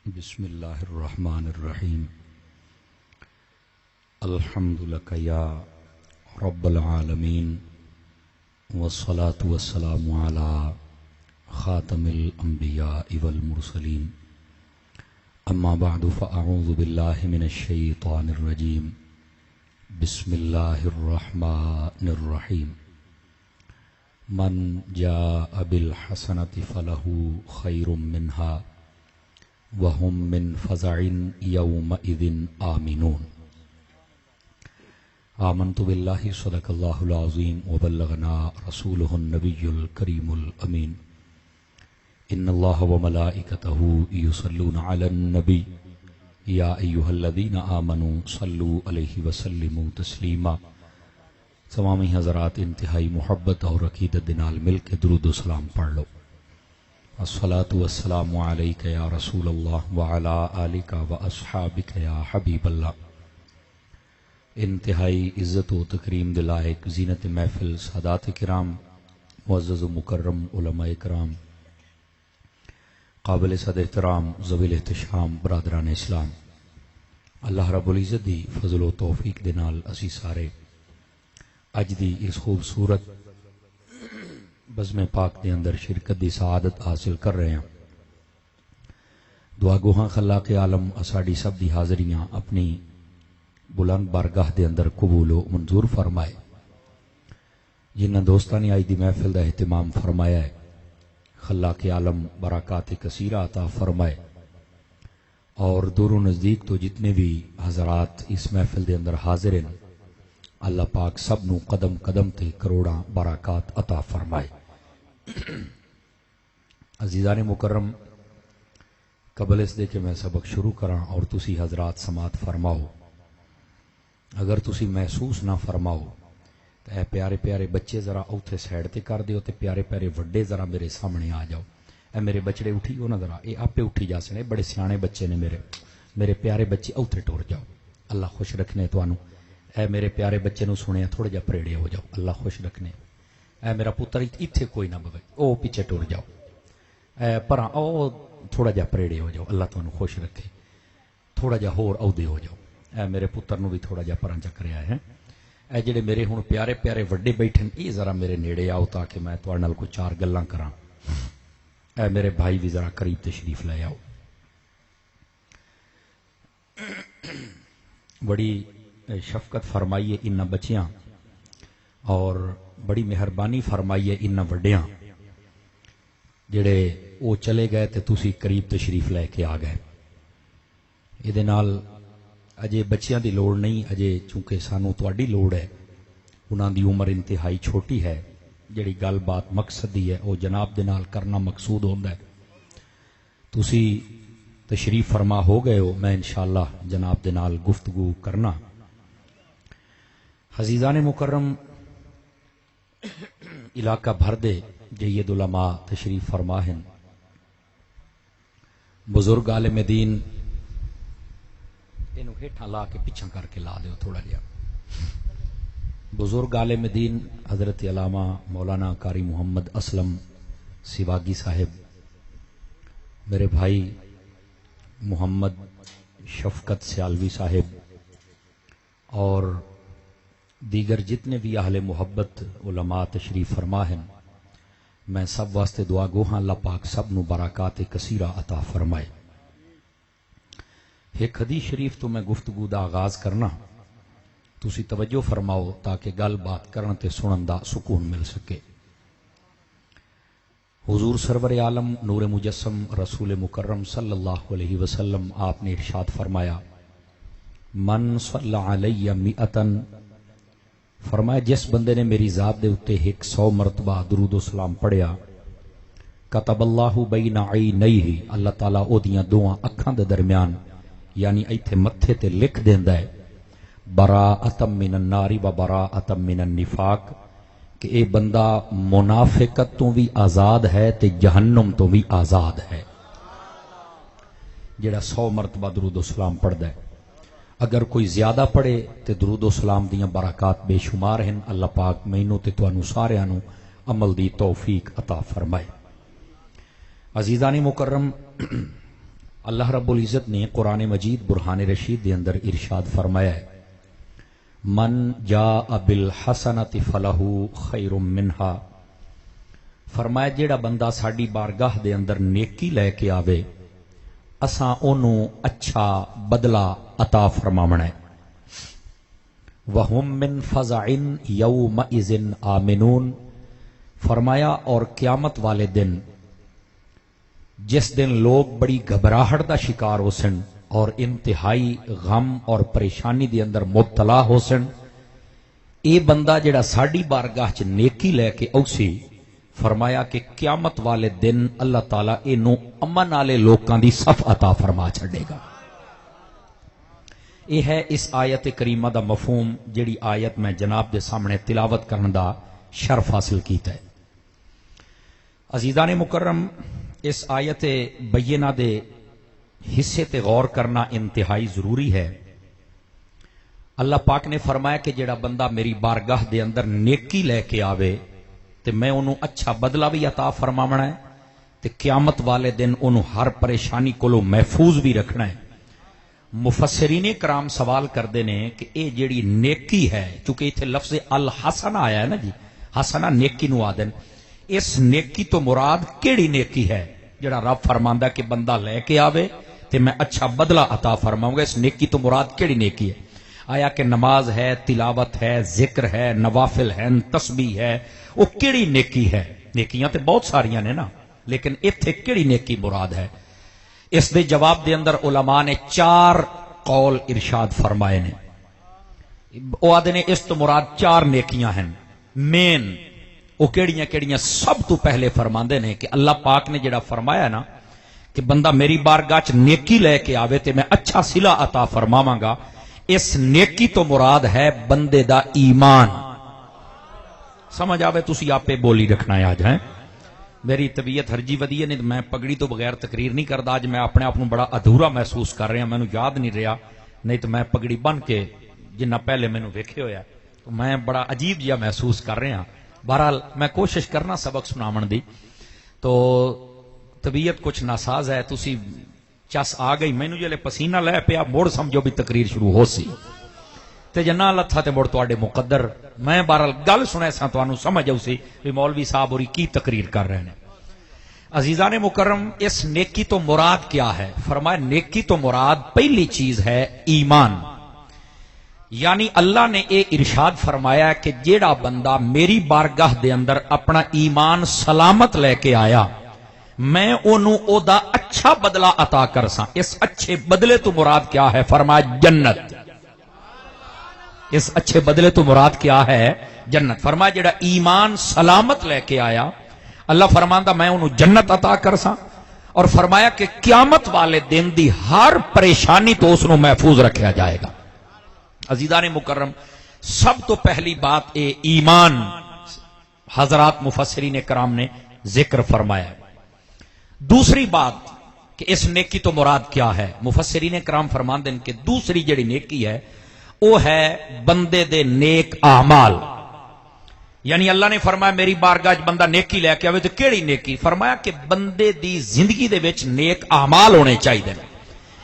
بسم اللہ الرحمن الرحیم الحمد لک یا رب العالمین والصلاة والسلام علی خاتم الانبیاء والمرسلین اما بعد فاعوذ باللہ من الشیطان الرجیم بسم اللہ الرحمن الرحیم من جاء بالحسنۃ فلہ خیر منہا وهم من فزع يومئذ آمنون آمنت بالله صدق الله العظيم وبلغنا رسوله النبي الكريم الأمين إن الله وملائكته يصلون على النبي يا أيها الذين آمنوا صلوا عليه وسلموا تسليما تمامی حضرات انتہائی محبت اور عقیدت دنال مل کے درود و سلام پڑھ لو۔ الصلاة والسلام علیک یا رسول اللہ وعلی آلک واصحابک یا حبیب اللہ۔ انتہائی عزت و تکریم دلائق زینت محفل سادات کرام، معزز و مکرم علماء کرام، قابل صد احترام ذوی الاحتشام برادران اسلام، اللہ رب العزت دی فضل و توفیق دے نال اسی سارے اج دی اس خوبصورت بزم پاک دے اندر شرکت دی سعادت حاصل کر رہے ہیں۔ دعا گوہاں خلاق عالم اساڑی سب دی حاضریاں اپنی بلند بارگاہ دے اندر قبول و منظور فرمائے۔ جنہ دوستانی آئی دی محفل دا اہتمام فرمایا ہے، خلاق عالم برکات کثیرہ عطا فرمائے، اور دور و نزدیک تو جتنے بھی حضرات اس محفل دے اندر حاضر ہیں، اللہ پاک سب نو قدم قدم تے کروڑاں برکات عطا فرمائے۔ عزیزان مکرم، قبل اس دے کہ میں سبق شروع کراں اور تسی حضرات سماعت فرماؤ، اگر تسی محسوس نہ فرماؤ تو اے پیارے پیارے بچے ذرا اوتھے سائڈ تے کر دیو تے پیارے پیارے وڈے ذرا میرے سامنے آ جاؤ۔ اے میرے بچڑے اٹھی ہو نا ذرا، اے آپے اٹھی جا سنے، بڑے سیانے بچے نے میرے پیارے بچے اوتھے ٹور جاؤ، اللہ خوش رکھنے توانوں۔ اے میرے پیارے بچے نو سنیا تھوڑا جا پریڑے ہو جاؤ، اللہ خوش رکھنے۔ اے میرا پتر ایتھے کوئی نہ بگے، او پیچھے ٹور جاؤ، اے پراں او تھوڑا جا پریڑے ہو جاؤ، اللہ تانوں خوش رکھے۔ تھوڑا جا ہور عہدے ہو جاؤ، اے میرے پتر نو بھی تھوڑا جا پراں چکریا ہے۔ اے جڑے میرے ہن پیارے پیارے وڈے بیٹھے اے ذرا میرے نیڑے آؤ تاکہ میں تواڈے نال کوئی چار گلاں کراں۔ اے میرے بھائی بھی ذرا قریب تشریف لے آؤ۔ بڑی شفقت فرمائیے ان بچیاں اور بڑی مہربانی فرمائیے ان وڈیاں جڑے او چلے گئے تے تسی قریب تشریف لے کے آ گئے۔ یہ نال اجے بچیاں دی لوڑ نہیں، اجے چونکہ سانو تواڈی لوڑ ہے، انہاں دی عمر انتہائی چھوٹی ہے، جڑی گل بات مقصد دی ہے او جناب دے نال کرنا مقصود ہوندا ہے۔ تسی تشریف فرما ہو گئے ہو، میں انشاءاللہ جناب دے نال گفتگو کرنا۔ عزیزان مکرم، علاقہ بھر دے جید علماء تشریف فرما ہیں، بزرگ عالم دین، اینو ہیٹھاں لا کے پیچھا کر کے لا دیو تھوڑا جہا، بزرگ عالم دین حضرت علامہ مولانا قاری محمد اسلم سیواگی صاحب، میرے بھائی محمد شفقت سیالوی صاحب، اور دیگر جتنے بھی اہل محبت علماء تشریف فرما ہیں، میں سب واسطے دعا گوہاں اللہ پاک سب نو برکات کثیرہ عطا فرمائے۔ ایک حدیث شریف تو میں گفتگو دا آغاز کرنا، تسی توجہ فرماؤ تاکہ گل بات کرن تے سنن دا سکون مل سکے۔ حضور سرور عالم نور مجسم رسول مکرم صلی اللہ علیہ وسلم آپ نے ارشاد فرمایا، من صلی علی مئتن، فرمایا جس بندے نے میری ذات دے اتے 100 مرتبہ درود و سلام پڑھیا، کتب اللہ بین عینیہ، اللہ تعالیٰ او دیاں دوہاں اکھاں دے درمیان یعنی ایتھے متھے تے لکھ دیندا ہے، براءۃ من النار و براءۃ من النفاق، کہ اے بندہ منافقت تو بھی آزاد ہے تے جہنم تو بھی آزاد ہے، جڑا 100 مرتبہ درود و سلام پڑھدا ہے۔ اگر کوئی زیادہ پڑھے تے درود و سلام دیاں برکات بے شمار ہیں، اللہ پاک مینوں تے تانوں ساریاں نوں عمل دی توفیق عطا فرمائے۔ عزیزان مکرم، اللہ رب العزت نے قرآن مجید برہان رشید دے اندر ارشاد فرمایا ہے من جاء بالحسنۃ فلہ خیر منہا، فرمایا جیڑا بندہ ساڈی بارگاہ دے اندر نیکی لے کے آوے اساں اونوں اچھا بدلہ عطا فرماونا ہے۔ وَهُم مِّن فَزَعٍ يَوْمَئِذٍ آمِنُونَ، فرمایا اور قیامت والے دن جس دن لوگ بڑی گھبراہٹ دا شکار ہو سن اور انتہائی غم اور پریشانی دے اندر مبتلا ہو سن، اے بندہ جڑا ساڈی بارگاہ چ نیکی لے کے اوسی، فرمایا کہ قیامت والے دن اللہ تعالیٰ اینو امن والے لوکاں دی صف عطا فرما چھڑے گا۔ یہ ہے اس آیت کریمہ دا مفہوم جڑی آیت میں جناب دے سامنے تلاوت کرن دا شرف حاصل کیتا ہے۔ عزیزان مکرم، اس آیت بینہ دے حصے تے غور کرنا انتہائی ضروری ہے۔ اللہ پاک نے فرمایا کہ جڑا بندہ میری بارگاہ دے اندر نیکی لے کے آوے تے میں انہوں اچھا بدلہ بھی عطا فرماونا ہے تے قیامت والے دن انہوں ہر پریشانی کو محفوظ بھی رکھنا ہے۔ مفسرین کرام سوال کردے نے کہ اے جڑی نیکی ہے، چونکہ ایتھے لفظ الحسنہ آیا ہے نا جی، حسنہ نیکی نو آدن، اس نیکی تو مراد کیڑی نیکی ہے؟ جڑا رب فرماندا کہ بندہ لے کے آوے تے میں اچھا بدلہ عطا فرماؤں گا، اس نیکی تو مراد کیڑی نیکی ہے؟ آیا کہ نماز ہے، تلاوت ہے، ذکر ہے، نوافل ہے، تسبیح ہے، وہ کیڑی نیکی ہے؟ نیکیاں تے بہت ساریاں نے نا، لیکن ایتھے کیڑی نیکی مراد ہے؟ اس دے جواب دے اندر علماء نے 4 قول ارشاد فرمائے نے۔ وہ آدھے نے اس تو مراد 4 نیکیاں ہیں مین، وہ کیڑیاں کیڑیاں؟ سب تو پہلے فرماندے نے کہ اللہ پاک نے جڑا فرمایا نا کہ بندہ میری بارگاہ چ نیکی لے کے آوے تے میں اچھا صلہ عطا فرماواں گا، اس نیکی تو مراد ہے بندے دا ایمان۔ سمجھ آوے تسی آپے بولی رکھنا ہے آج ہیں۔ میری طبیعت ہرجی ودی ہے، نہیں میں پگڑی تو بغیر تقریر نہیں کردا، آج میں اپنے آپ بڑا ادھورا محسوس کر رہا، مینوں یاد نہیں رہا، نہیں تو میں پگڑی بن کے جنہ پہلے مینوں ویکھے ہویا تو میں بڑا عجیب جہا محسوس کر رہا۔ بہرحال میں کوشش کرنا سبق سناون دی، تو طبیعت کچھ ناساز ہے، تسی چس آ گئی، مینوں جلے پسینہ لے پیا موڑ سمجھو بھی تقریر شروع ہو سی تے جنا لتھا تے مڑ تواڈے مقدر، میں بہرحال گل سنے سا تانوں سمجھ آؤ سی بھی مولوی صاحب ہوری کی تقریر کر رہے ہیں۔ عزیزان مکرم، اس نیکی تو مراد کیا ہے؟ فرمایا نیکی تو مراد پہلی چیز ہے ایمان، یعنی اللہ نے اے ارشاد فرمایا کہ جیڑا بندہ میری بارگاہ دے اندر اپنا ایمان سلامت لے کے آیا، میں انہوں او دا اچھا بدلہ عطا کر ساں۔ اس اچھے بدلے تو مراد کیا ہے؟ فرمایا جنت۔ اس اچھے بدلے تو مراد کیا ہے؟ جنت۔ فرمایا جڑا ایمان سلامت لے کے آیا، اللہ فرماندا میں انہوں جنت عطا کر ساں، اور فرمایا کہ قیامت والے دن دی ہر پریشانی تو اس نو محفوظ رکھا جائے گا۔ عزیزان مکرم، سب تو پہلی بات اے ایمان حضرات مفسرین کرام نے ذکر فرمایا۔ دوسری بات کہ اس نیکی تو مراد کیا ہے؟ مفسرین کرام فرماندے ہیں کہ دوسری جڑی نیکی ہے وہ ہے بندے دے نیک اعمال، یعنی اللہ نے فرمایا میری بارگاہ بندہ نیکی لے کے آوے تو کیڑی نیکی؟ فرمایا کہ بندے دی زندگی دے وچ نیک اعمال ہونے چاہیے،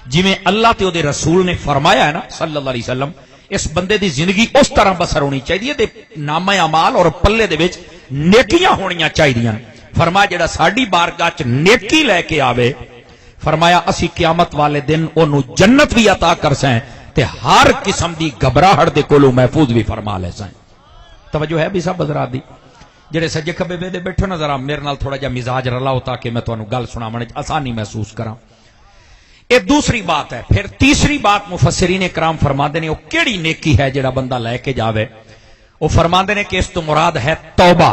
جویں اللہ تے او دے رسول نے فرمایا ہے نا صلی اللہ علیہ وسلم، اس بندے دی زندگی اس طرح بسر ہونی چاہیے تے نامہ اعمال اور پلے دے وچ نیکیاں ہونیاں چاہیے۔ فرمایا جڑا ساڈی بارگاہ چ نیکی لے کے آوے، فرمایا اسی قیامت والے دن اونوں جنت بھی عطا کر سیں تے ہر قسم دی گھبراہٹ دے کولوں محفوظ بھی فرما لے سیں۔ توجہ ہے بھی سب حضرات دی؟ جڑے سجے کھبے دے بیٹھو نا، ذرا میرے نال تھوڑا جا مزاج رلاؤ تاکہ میں تانوں گل سناونے وچ آسانی محسوس کراں۔ یہ دوسری بات ہے۔ پھر تیسری بات مفسرین کرام فرماندے نے وہ کیڑی نیکی ہے جڑا بندہ لے کے جاوے؟ وہ فرماندے نے کہ اس تو مراد ہے توبہ۔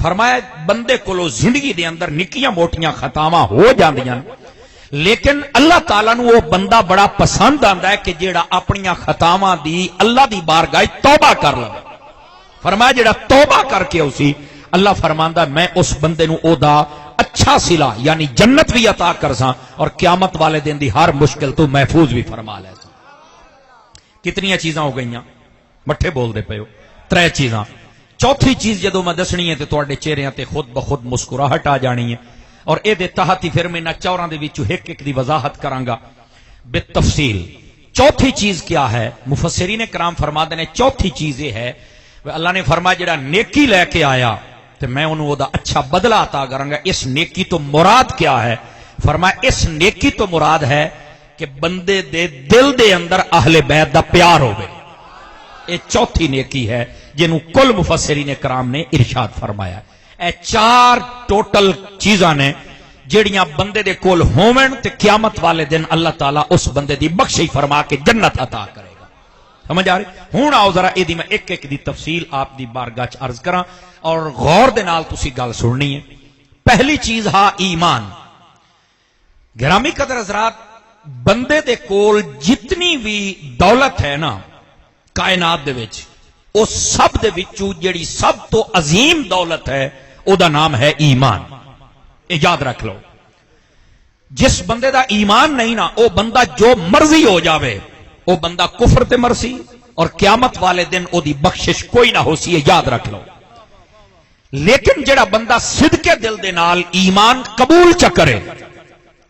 فرمایا بندے کولو زندگی دے اندر نکیاں موٹیاں خطاواں ہو جاندیاں، لیکن اللہ تعالیٰ نو وہ بندہ بڑا پسند آندا ہے کہ جیڑا اپنیاں خطاواں دی اللہ دی بارگاہ توبہ کر لے۔ فرمایا جیڑا توبہ کر کے اسی، اللہ فرماندا میں اس بندے نو او دا اچھا صلہ یعنی جنت بھی عطا کر ساں اور قیامت والے دن دی ہر مشکل تو محفوظ بھی فرما لے ساں۔ کتنی چیزاں ہو گئیاں؟ مٹھے بول دے پے ہو، 3 چیزاں۔ چوتھی چیز جدو میں دسنی ہے تو تواڈے چہرے تے خود بخود مسکراہٹ آ جانی ہے۔ اور اے دے تحت ہی پھر میں نہ چوراں دے وچوں ایک ایک دی وضاحت کراں گا بالتفصیل. چوتھی چیز کیا ہے؟ مفسرین کرام فرماتے ہیں چوتھی چیز یہ ہے اللہ نے فرمایا جڑا نیکی لے کے آیا تو میں انہوں وہ دا اچھا بدلہ عطا کراں گا. اس نیکی تو مراد کیا ہے؟ فرمایا اس نیکی تو مراد ہے کہ بندے دے دل دے اندر اہل بیت دا پیار ہوگے. یہ چوتھی نیکی ہے جنہوں کل مفسرین کرام نے ارشاد فرمایا. اے چار ٹوٹل چیزاں نے جڑیاں بندے دے کول ہومن تے قیامت والے دن اللہ تعالیٰ اس بندے دی بخشش فرما کے جنت عطا کرے گا. سمجھ آ رہی؟ ہوں آؤ ذرا یہ میں ایک ایک دی تفصیل آپ دی بارگاہ چ عرض کراں اور غور دے نال تسی گل سننی ہے. پہلی چیز ہا ایمان. گرامی قدر حضرات بندے دے کول جتنی بھی دولت ہے نا کائنات دے وچ او سب دے وچوں جڑی سب تو عظیم دولت ہے او دا نام ہے ایمان. یاد رکھ لو جس بندے دا ایمان نہیں نا او بندہ جو مرضی ہو جاوے او بندہ کفر تے مرسی اور قیامت والے دن او دی بخشش کوئی نہ ہو سی. یاد رکھ لو. لیکن جڑا بندہ صدقے دل دے نال ایمان قبول چ کرے،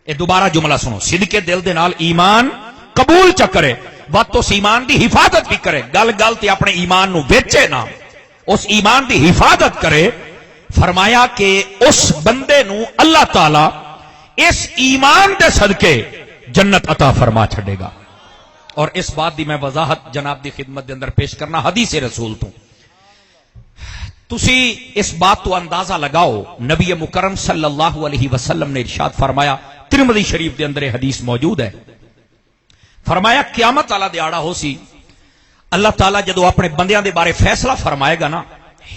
اے دوبارہ جملہ سنو، صدقے دل دے نال ایمان قبول چ کرے وقت اس ایمان دی حفاظت بھی کرے، گل گل تے اپنے ایمان نو بیچے نہ، اس ایمان دی حفاظت کرے. فرمایا کہ اس بندے نو اللہ تعالی اس ایمان دے صدقے جنت عطا فرما چھڑے گا. اور اس بات دی میں وضاحت جناب دی خدمت دے اندر پیش کرنا حدیث رسول تو تسی اس بات تو اندازہ لگاؤ. نبی مکرم صلی اللہ علیہ وسلم نے ارشاد فرمایا، ترمذی شریف دے اندر حدیث موجود ہے، فرمایا قیامت والا دیہاڑا ہو سی اللہ تعالیٰ جدو اپنے بندیاں دے بارے فیصلہ فرمائے گا نا،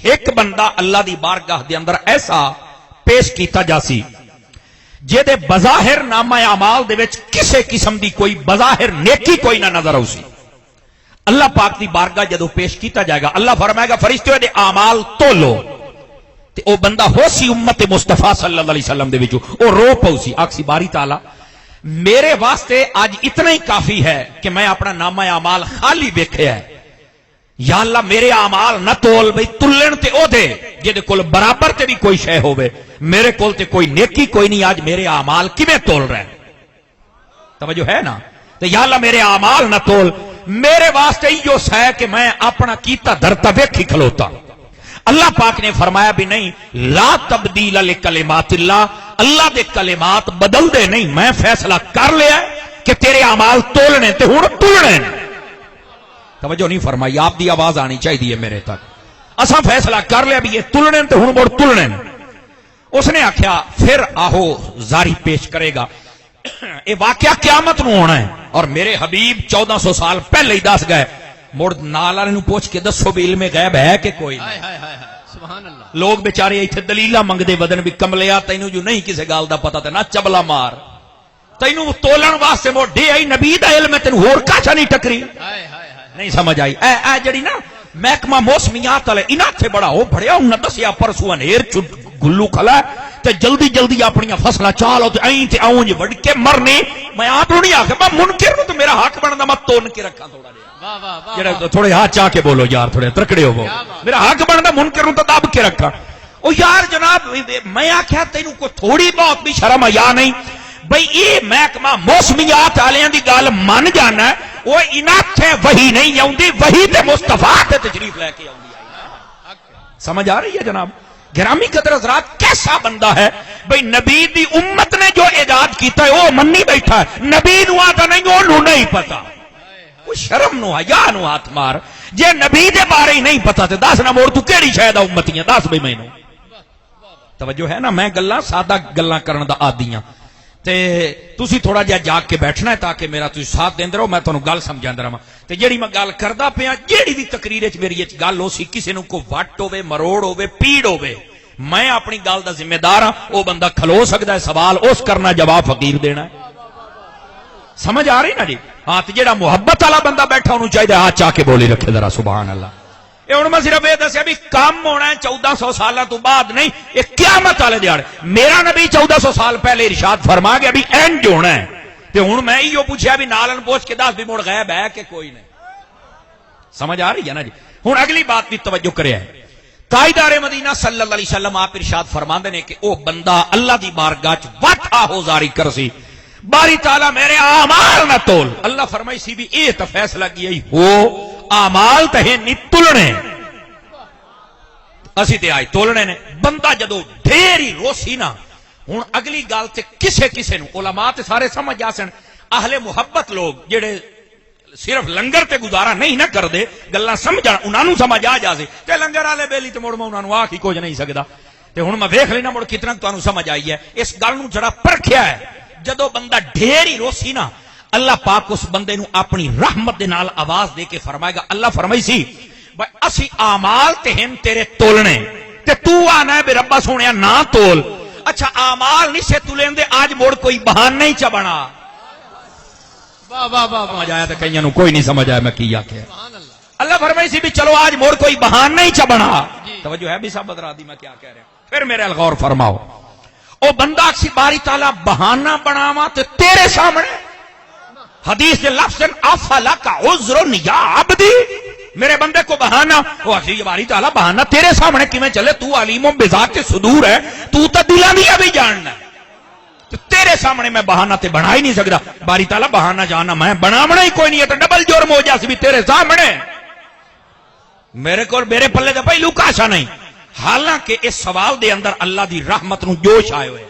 ایک بندہ اللہ دی بارگاہ دے اندر ایسا پیش کیتا جاسی جے دے بظاہر نامہ اعمال دے وچ کسے قسم دی کوئی بظاہر نیکی کوئی نہ نظر ہو سی. اللہ پاک دی بارگاہ جدو پیش کیتا جائے گا اللہ فرمائے گا فرشتوں دے اعمال تولو تے او بندہ ہو سی امت مصطفیٰ صلی اللہ علیہ وسلم دے وچوں او رو پو سی آکسی باری تعالی میرے واسطے آج اتنا ہی کافی ہے کہ میں اپنا نامہ اعمال خالی ویکھیا ہے. یا اللہ میرے اعمال نہ تول بھئی تلن تے او دے جے کول برابر تے بھی کوئی شے ہوے، میرے کول تے کوئی نیکی کوئی نہیں، آج میرے اعمال کیویں تول رہے؟ توجہ ہے نا؟ تے یا اللہ میرے اعمال نہ تول، میرے واسطے ایو ہے کہ میں اپنا کیتا دھرتا ویکھی کھلوتا. اللہ پاک نے فرمایا بھی نہیں، لا تبدیل لکلمات اللہ، اللہ دے کلمات بدل دے نہیں، میں فیصلہ کر لیا کہ تیرے اعمال تولنے تے ہن تلنے. توجہ نہیں فرمائی، آپ دی آواز آنی چاہیے میرے تک. اساں فیصلہ کر لیا بھی یہ تلنے تے ہن مڑ تلنے. اس نے آخیا پھر آہو زاری پیش کرے گا. یہ واقعہ قیامت نو ہونا ہے اور میرے حبیب 1400 سال پہلے ہی دس گئے. مڑ نال والے نو پوچھ کے دسو بھی علم غیب ہے کہ کوئی سبحان اللہ. لوگ بیچارے ایتھے دلیلاں منگدے ودن بھی کملیا تینوں جو نہیں کسے گل دا پتہ تے نہ چبلا مار تینوں تولن واسطے مڑ ڈے آئی نبی دا علم ہے تینوں ہور کچھ نہیں ٹکری نہیں سمجھ آئی. اے جڑی نا محکمہ موسمیات والے انہاں تے بڑا ہو بڑیا انہاں دسیا پرسوں انیر گلو کھلا تے جلدی جلدی اپنی فصلاں چالو تے این تے اونج وڈ کے مرنی. میں آپ نو نہیں آکھیا میں منکر نوں تے میرا حق بندا میں تون کے رکھاں تھوڑا جہا جڑا تھوڑے ہاتھ چاہ کے بولو یار تھوڑے ترکڑے ہو میرا حق بندا منکر نوں تے دب کے رکھاں. او یار جناب میں آکھیا تینوں کوئی تھوڑی بہت بھی شرم یا نہیں بھئی یہ محکمہ موسمیات والیاں دی گل من جانا ہے وہ انہاں تے وہی نہیں آوندی وہی تے مصطفیٰ تے تشریف لے کے آوندی ہے. سمجھ آ رہی ہے جناب؟ گرامی قدر حضرات کیسا بندہ ہے بھئی نبی دی امت نے جو ایجاد کیتا ہے وہ منی بیٹھا ہے، نبی نو آتا نہیں وہ نہیں پتا. وہ شرم نو حیا نو ہاتھ مار جے نبی دے بارے ہی نہیں پتا تے دس نہ موڑ تو کیڑی شاید امتیاں دس بھئی مینوں. توجہ ہے نا؟ میں گلاں سادہ گلاں کرن دا عادی ہاں تے تسی تھوڑا جہا جاگ کے بیٹھنا ہے تاکہ میرا تسی ساتھ دیندے رہو میں تانوں گل سمجھاندا رہاں. تے جیڑی میں گل کردا پیا جیڑی بھی تقریر وچ میری وچ گل ہو سی کسے نوں کو وٹ ہوے مروڑ ہوے پیڑ ہوے میں اپنی گل دا ذمہ دار ہاں. او بندہ کھلو سکدا ہے سوال اس کرنا جواب فقیر دینا ہے. سمجھ آ رہی نا جی؟ ہاں تے جیڑا محبت والا بندہ بیٹھا انہوں چاہیے ہاتھ چاہ کے بولی رکھے ذرا سبحان اللہ. یہ ہوں میں صرف یہ دسیا بھی کام ہونا ہے 1400 سال تو بعد نہیں، یہ قیامت والے دیہاڑے. میرا نبی 1400 سال پہلے ارشاد فرما گیا بھی اینڈ ہونا ہے. تے ہوں میں یہ پوچھا بھی نالن پوچھ کے دس بھی مڑ غیب ہے کہ کوئی نہیں. سمجھ آ رہی ہے نا جی؟ ہوں اگلی بات بھی توجہ کرے ہے. تاجدار مدینہ صلی اللہ علیہ وسلم آپ ارشاد فرماندے نے کہ او بندہ اللہ دی بارگاہ چ وٹ آہو زاری کرسی باری تعالی میرے اعمال نہ تول اللہ فرمائی سی بھی اے تے فیصلہ کیا ہی ہو اعمال تے نہیں تلنے اسی تے آئی تولنے نے بندہ جدو ڈھیری روسی نا ہن اگلی گل تے کسے کسے نو علماء تے سارے سمجھ آسن اہل محبت لوگ جڑے صرف لنگر تے گزارا نہیں نہ کر دے گلاں سمجھن انہاں نو سمجھ آ جاسے تے لنگر والے بیلی تے مڑ میں انہاں نو آکھ ہی کچھ نہیں سکدا تے ہن میں ویکھ لینا مڑ کتنا تانوں سمجھ آئی ہے اس گل نو جڑا پرکھیا ہے جدو بندہ ڈھیری روسی نا اللہ پاک اس بندے نو اپنی رحمت دے نال آواز دے کے فرمائے گا اللہ فرمائی سی بھائی اسی اعمال تے ہن تیرے تولنے تے تو آنا ہے بے ربا سونیا نہ تول اچھا اعمال نہیں سے تولیں دے آج موڑ کوئی بہانہ ہی چا بنا واہ واہ واہ سمجھ آیا تے کئیاں نو کوئی نہیں سمجھ آیا میں کیا کہ اللہ فرمائی سی بھی چلو آج موڑ کوئی بہانہ ہی چا بنا توجہ ہے بھی صاحب بدرا دی میں کیا کہہ رہا ہوں پھر میرے غور فرماؤ او بندہ اکسی باری تعالیٰ بہانہ بناوا تے تیرے سامنے حدیث کے لفظ افلا کا عذر یا عبدی میرے بندے کو بہانہ وہ اکسی باری تعالیٰ بہانہ تیرے سامنے کیویں چلے تو علیم بذات صدور ہے تو دلاں دی بھی جاننا تو تیرے سامنے میں بہانہ تے بنا ہی نہیں سکتا باری تعالیٰ بہانہ جانا میں بناونا ہی کوئی نہیں ہے تو ڈبل جرم ہو جاسی بھی تیرے سامنے میرے کو میرے پلے تے پہلو کاشا نہیں حالانکہ اس سوال دے اندر اللہ دی رحمت نو جوش آئے ہوئے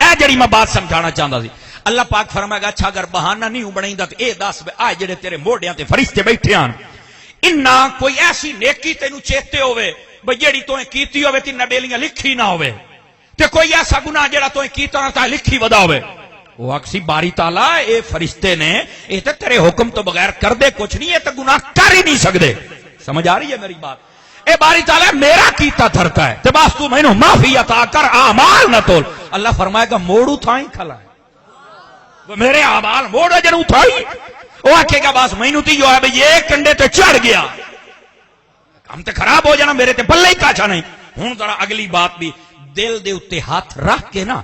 اے جڑی میں بات سمجھانا چاہتا سی اللہ پاک فرمائے گا اچھا اگر بہانہ نہیں بنائیندا تے اے دس آ جڑے تیرے موڈیاں تے فرشتے بیٹھے ہن انہاں کوئی ایسی نیکی تینوں چیتے ہوئے بھئی جیڑی تو کیتی ہوئے تے نبیلیاں لکھی نہ ہوئے تے کوئی ایسا گناہ جڑا تو کیتا نہ تا لکھی ودا ہوئے وہ اکسی باری تعالیٰ اے فرشتے نے اے تے تیرے حکم تو بغیر کر دے کچھ نہیں اے تے گناہ کر ہی نہیں سکدے سمجھ آ رہی ہے میری بات اے باری تعالیٰ میرا کیتا دھرتا ہے تے بس تو میں نو معافی عطا کر اعمال نہ تول اللہ فرمائے گا موڑو تھائی کھلا ہے وہ میرے اعمال موڑو جنو تھائی وہ آکھے گا بس میں نو تی جو ہے بھئی یہ کنڈے تے چڑھ گیا ہم تے خراب ہو جانا میرے تے پلے ہی کاچا نہیں ہوں ذرا اگلی بات بھی دل دے اتے ہاتھ رکھ کے نا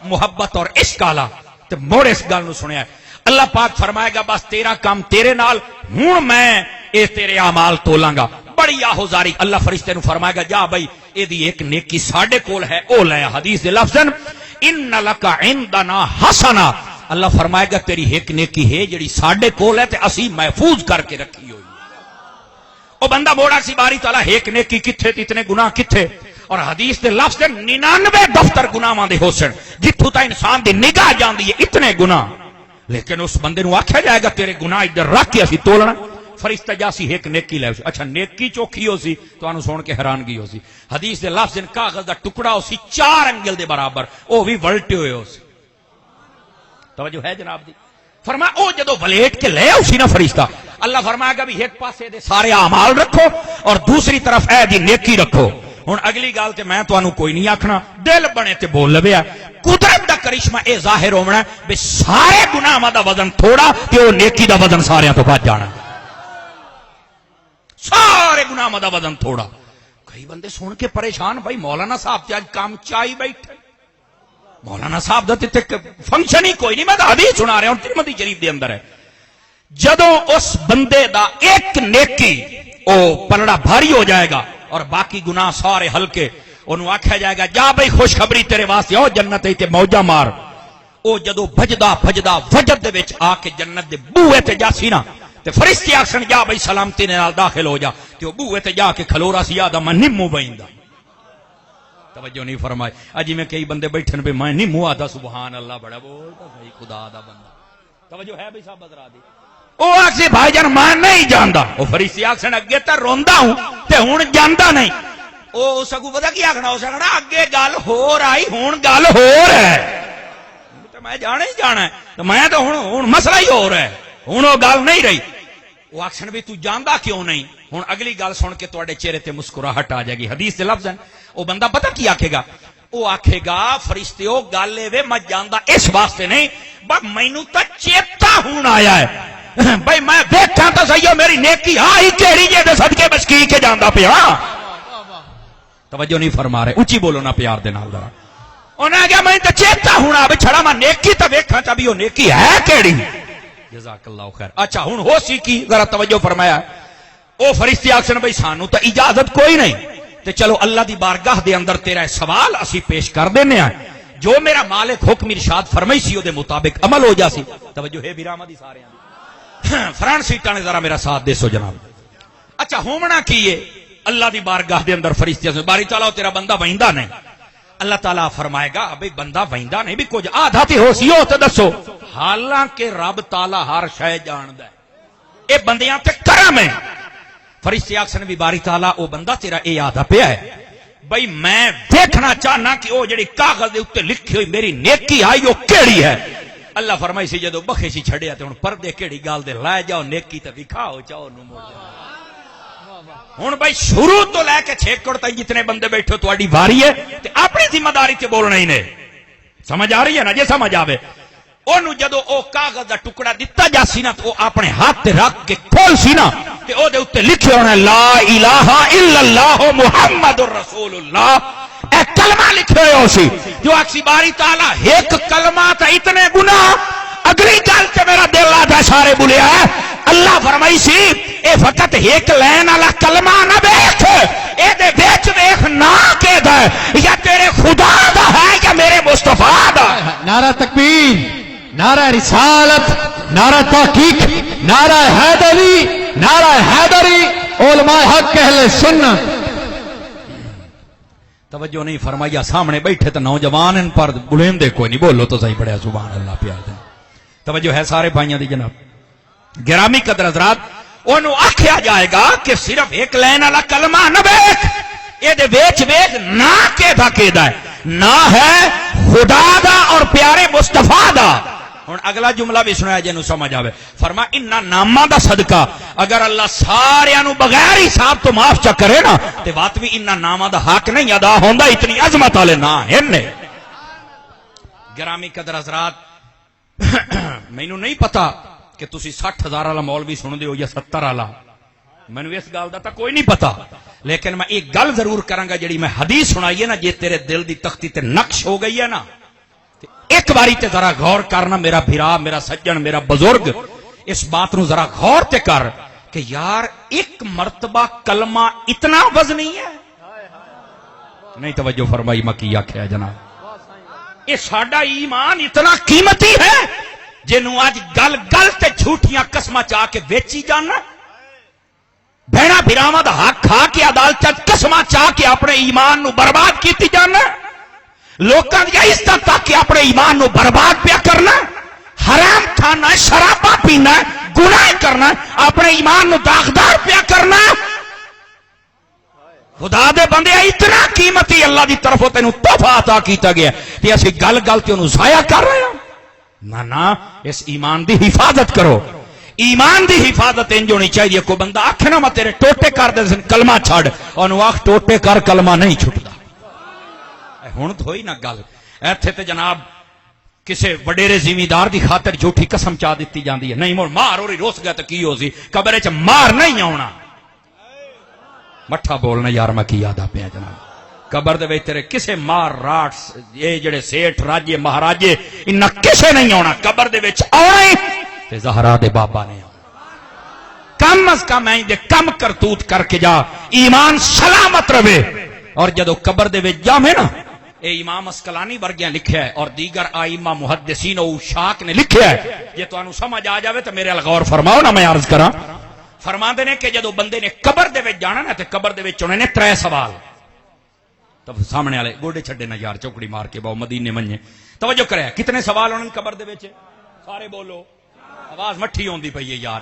محبت اور عشق آلا تے موڑ اس گل نو سنیا ہے اللہ پاک فرمائے گا بس تیرا کام تیرے نال ہوں میں اے تیرے اعمال تولاں گا بڑی آہوزاری اللہ فرشتے نو فرمائے گا جا بھائی اے دی ایک نیکی ساڈے کول ہے او لے حدیث دے لفظن ان لک عندنا حسنا اللہ فرمائے گا تیری ایک نیکی ہے جڑی ساڈے کول ہے تے اسی محفوظ کر کے رکھی ہوئی او بندہ موڑا سی باری تعالیٰ ایک نیکی کتھے تے اتنے گناہ کتھے اور حدیث دے لفظ 99 دفتر گناہاں دے ہوسن جتھوں تا انسان دی نگاہ جاندی ہے اتنے گناہ لیکن اس بندے نو آکھیا جائے گا تیرے گناہ ادھر رکھ کے اسی تولنا فرشتہ جاسی ایک نیکی لے اچھا نیکی چوکھی ہو سی تو انہوں سن کے حیرانگی ہو سی حدیث دے لفظ کاغذ دا ٹکڑا ہو سی 4 انگل دے برابر او بھی ولٹے ہوئے ہو سی توجہ ہے جناب دی فرمایا او جدو ولیٹ کے لے اسی نا فرشتہ اللہ فرمائے گا بھی ایک پاسے دے سارے اعمال رکھو اور دوسری طرف اے دی نیکی رکھو ہن اگلی گل تے میں تانوں کوئی نہیں آکھنا دل بنے تے بول لویا قدرت دا کرشمہ اے ظاہر ہونا ہے بے سارے گناہاں دا وزن تھوڑا تے او نیکی دا وزن سارے تو بچ جانا سارے گناہاں دا وزن تھوڑا کئی بندے سن کے پریشان بھائی مولانا صاحب تے اج کام چائی بیٹھے مولانا صاحب دا تے فنکشن ہی کوئی نہیں میں تا حدیث سنا رہا ہوں ترمذی شریف دے اندر ہے جدوں اس بندے دا ایک نیکی او پلڑا بھاری ہو جائے گا اور باقی گناہ سارے ہلکے انہوں آکھا جائے گا جا بھئی خوشخبری تیرے واسطے او جنت تے موجہ مار او جدو بھجدا بھجدا وجد دے وچ آ کے جنت دے بوئے تے جاسی نا تے فرشتے آکھن جا بھئی سلامتی نال داخل ہو جا تے او بوئے تے جا کے کھلورا سی یاد میں نمو بیندا توجہ نہیں فرمائے اجی میں کئی بندے بیٹھن پہ میں نمو آدا سبحان اللہ بڑا بولتا صحیح خدا دا بندہ توجہ ہے بھئی صاحب بدرا دی او آکھے بھائی جان میں نہیں جاندا او فرشتے آکھن اگے تے روندا ہوں تے ہن جاندا نہیں او سگو پتہ کی آکھنا اس آکھنا اگے گل ہو رہی ہن گل ہو رہا ہے تے میں جانا ہی جانا ہے تے میں تے ہن مسئلہ ہی ہو رہا ہے ہن او گل نہیں رہی وہ آکھن بھی تو جاندا کیوں نہیں ہن اگلی گل سن کے تواڈے چہرے تے مسکراہٹ آ جائے گی حدیث دے لفظ ہیں او بندہ پتہ کی آکھے گا او آکھے گا فرشتیو گل اے میں جاندا اس واسطے نہیں بس مینوں تے چیتا ہون آیا ہے بھائی میں دیکھاں تو صحیح میری نیکی ہی کیڑی جے دے صدقے بچکی کے جاندا پیا توجہ نہیں فرما رہے اونچی بولو نا پیار دے نال ذرا انہاں کہا میں تے چیتا ہونا بھی چھڑا میں نیکی تے ویکھاں چا بھی او نیکی ہے کیڑی جزاک اللہ خیر اچھا ہن ہو سی کی ذرا توجہ فرمایا او فرشتے آکھن بھئی سانو تے اجازت کوئی نہیں تے چلو اللہ دی بارگاہ دے اندر تیرا سوال اسی پیش کر دینے ہیں، جو میرا مالک حکم ارشاد فرمائی سی او دے مطابق عمل ہو جاسی. توجہ ہے بیراما دی سارے فرانس سیٹاں نے ذرا میرا ساتھ دے سو جناب. اچھا ہومنا کیے اللہ دی بارگاہ دے اندر فرشتے سے باری تعالیٰ تیرا بندہ وہندہ نہیں. اللہ تعالیٰ فرمائے گا بھئی بندہ وہندہ نہیں بھی کچھ آدھا تے ہو سی ہو تے دسو. حالانکہ رب تعالیٰ ہر شے جاندہ ہے، اے بندیاں تے کرم ہے. فرشتے آکسن بھی باری تعالیٰ او بندہ تیرا اے آدھا پیا ہے بھئی میں دیکھنا چاہنا کہ او جڑی کاغذ دے اتے لکھی ہوئی میری نیکی آئی وہ کیڑی ہے. اللہ فرمائی سی جدو بخے سی چھڑیا تے ہن پردے کیڑی گال دے لائے جاؤ نیکی تے دکھاؤ چاہو نو موڑ جاؤ. ہن بھائی شروع تو لے کے چھیکڑ تک جتنے بندے بیٹھے تواڈی باری ہے تے اپنی ذمہ داری تے بولنا ہی نے. سمجھ آ رہی ہے نا؟ جے سمجھ آوے اونوں جدو او کاغذ دا ٹکڑا دتا جاسی نا تو اپنے ہاتھ تے رکھ کے کھول سی نا تے او دے اوتے لکھیا ہونا لا الہ الا اللہ محمد رسول اللہ. اے کلمہ لکھے ہوئے ہو سی جو اکسی باری تعالیٰ ایک کلمہ تا اتنے گناہ. اگلی گل تے میرا دل آدھا سارے بولیا ہے اللہ فرمائی سی اے فقط ایک لین والا کلمہ نہ دیکھ، اے دے بیچ دیکھ نہ کہ دا یا تیرے خدا دا ہے یا میرے مصطفیٰ دا. نعرہ تکبیر، نعرہ رسالت، نعرہ تحقیق، نعرہ حیدری، نعرہ حیدری، علماء حق اہل سنت. توجہ نہیں فرمایا سامنے بیٹھے تو نوجوان ان پر بلین دے کوئی نہیں بولو تو صحیح پڑھیا سبحان اللہ پیار دے. توجہ ہے سارے بھائیاں دی جناب. گرامی قدر حضرات انہوں آکھیا جائے گا کہ صرف ایک لین والا کلمہ نہ بیٹھ، اے دے بیچ بیچ نہ کہ دا ہے، نہ ہے خدا دا اور پیارے مصطفیٰ دا. ہن اگلا جملہ بھی سنایا جنوں سمجھ آوے. فرما انہاں ناماں دا صدقہ اگر اللہ ساریاں نو بغیر حساب تو معاف چا کرے نا تے بات بھی انہاں ناماں دا حق نہیں ادا ہوندا. اتنی عظمت والے نا ہن نے. گرامی قدر حضرات مینوں نہیں پتا کہ تسی 60,000 والا مولوی سن دے ہو یا 70 والا، مینوں اس گل دا تا کوئی نہیں پتا، لیکن میں ایک گل ضرور کراں گا جڑی میں حدیث سنائی ہے نا جے تیرے دل دی تختی تے نقش ہو گئی ہے نا ایک باری تے ذرا غور کرنا میرا بھرا، میرا سجن، میرا بزرگ، اس بات نو ذرا غور تے کر کہ یار ایک مرتبہ کلمہ اتنا وزنی ہے. نہیں توجہ فرمائی میں کی آکھیا جناب. یہ ساڈا ایمان اتنا قیمتی ہے جنوں آج گل گل تے جھوٹیاں قسماں چاہ کے بیچی جانا، بھیڑا بھراواں دا حق کھا کے عدالت قسماں چاہ کے اپنے ایمان نو برباد کیتی جانا، لوکاں دی عزت تک کے اپنے ایمان نو برباد پیا کرنا، حرام کھانا، شراباں پینا، گناہ کرنا، اپنے ایمان نو داغدار پیا کرنا. خدا دے بندے اتنا قیمتی اللہ دی طرفوں تینوں تحفہ عطا کیتا گیا تے اسی گل گل تے انہوں ضائع کر رہے ہیں. نہ اس ایمان دی حفاظت کرو. ایمان دی حفاظت انج ہونی چاہیے. کوئی بندہ آکھے نا میں تیرے ٹوٹے کر دے کلمہ چھڑ، انہوں آکھ ٹوٹے کر کلمہ نہیں چھٹدا. ہن تو ہوئی نا گل ایتھے تے جناب کسے وڈیرے زمیندار دی خاطر جھوٹی قسم چا دیتی جاندی ہے. نہیں مڑ مار ہوری روس گیا تے کی ہو سی قبر وچ مار نہیں آونا. مٹھا بولنا یار میں کی یاد آ پیا جناب. قبر دے وچ تیرے کسے مار راٹ اے جڑے سیٹھ راجے مہاراجے انہاں کسے نہیں آونا. قبر دے وچ آونا تے زہرا دے بابا نے آونا. کم از کم دے کم کرتوت کر کے جا ایمان سلامت رہے. اور جدو قبر دے وچ جاویں نا اے امام اسقلانی ورگیاں لکھیا ہے اور دیگر ائمہ محدثین و شاک نے لکھیا ہے. یہ تانوں سمجھ آ جاوے تو میرے غور فرماؤ نا. میں عرض کراں فرماندے نے کہ جدو بندے نے قبر دے وچ جانا نا تے قبر دے وچ انہاں نے 3 سوال. تب سامنے والے گوڑے چھڈے نا یار چوکڑی مار کے باو مدینے منجے. توجہ کرے کتنے سوال انہاں نے قبر دے وچ سارے بولو. آواز مٹھی ہوندی پئی ہے یار.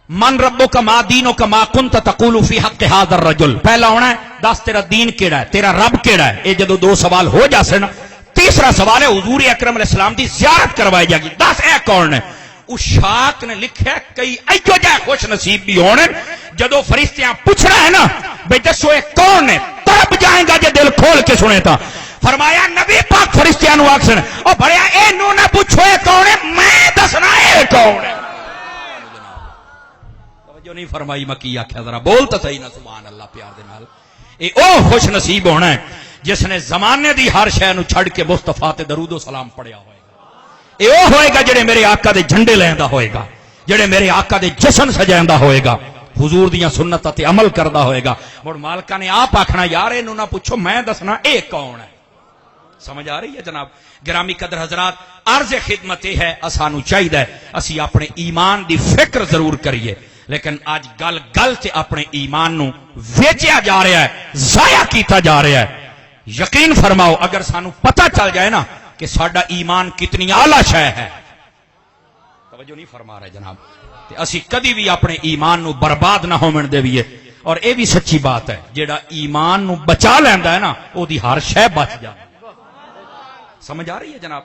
من ربک ما دینک ما کنت تقول فی حق ھذا الرجل. پہلا ہونا ہے دس تیرا دین کیڑا ہے، تیرا رب کیڑا ہے. اے جدو 2 سوال ہو جاسے نا تیسرا سوال ہے حضور اکرم علیہ السلام دی زیارت کروائی جائے گی. 10 اے کون ہے؟ اس شاک نے لکھا ہے کئی ایجو جائے خوش نصیب بھی ہونے جدو فرشتیاں پوچھ رہے ہیں نا بھئی دسو اے کون ہے تڑپ جائیں گا جے دل کھول کے سنے تھا. فرمایا نبی پاک فرشتیاں نو آکسن او بڑیا اے نو نہ پوچھو اے کون ہے میں دسنا اے کون ہے. توجہ نہیں فرمائی میں کی آکھیا ذرا بول تا صحیح نا سبحان اللہ پیار دے نال. اے او خوش نصیب ہونا ہے جس نے زمانے دی ہر شے نو چھڑ کے مصطفیٰ تے درود و سلام پڑھیا ہوئے. اے او ہوئے گا جڑے میرے آقا دے جھنڈے لیندا ہوئے گا، جڑے میرے آقا دے جشن سجایندا ہوئے گا. حضور دیاں سنتاں تے عمل کردا ہوئے گا. مڑ مالکا نے آپ آکھنا یار اینوں نہ پوچھو میں دسنا اے کون ہے. سمجھ آ رہی ہے جناب؟ گرامی قدر حضرات، عرض خدمت یہ ہے اسانو چاہیے اسی اپنے ایمان دی فکر ضرور کریے، لیکن آج گل گل تے اپنے ایمان نو ویچیا جا رہا ہے، ضائع کیتا جا رہا ہے. یقین فرماؤ اگر سانو پتہ چل جائے نا کہ ساڈا ایمان کتنی اعلی شے ہے، توجہ نہیں فرما رہے جناب، تے اسی کدی بھی اپنے ایمان نو برباد نہ ہومن دیویے. اور اے بھی سچی بات ہے جیڑا ایمان نو بچا لیندا ہے نا او دی ہر شے بچ جائے. سمجھ آ رہی ہے جناب؟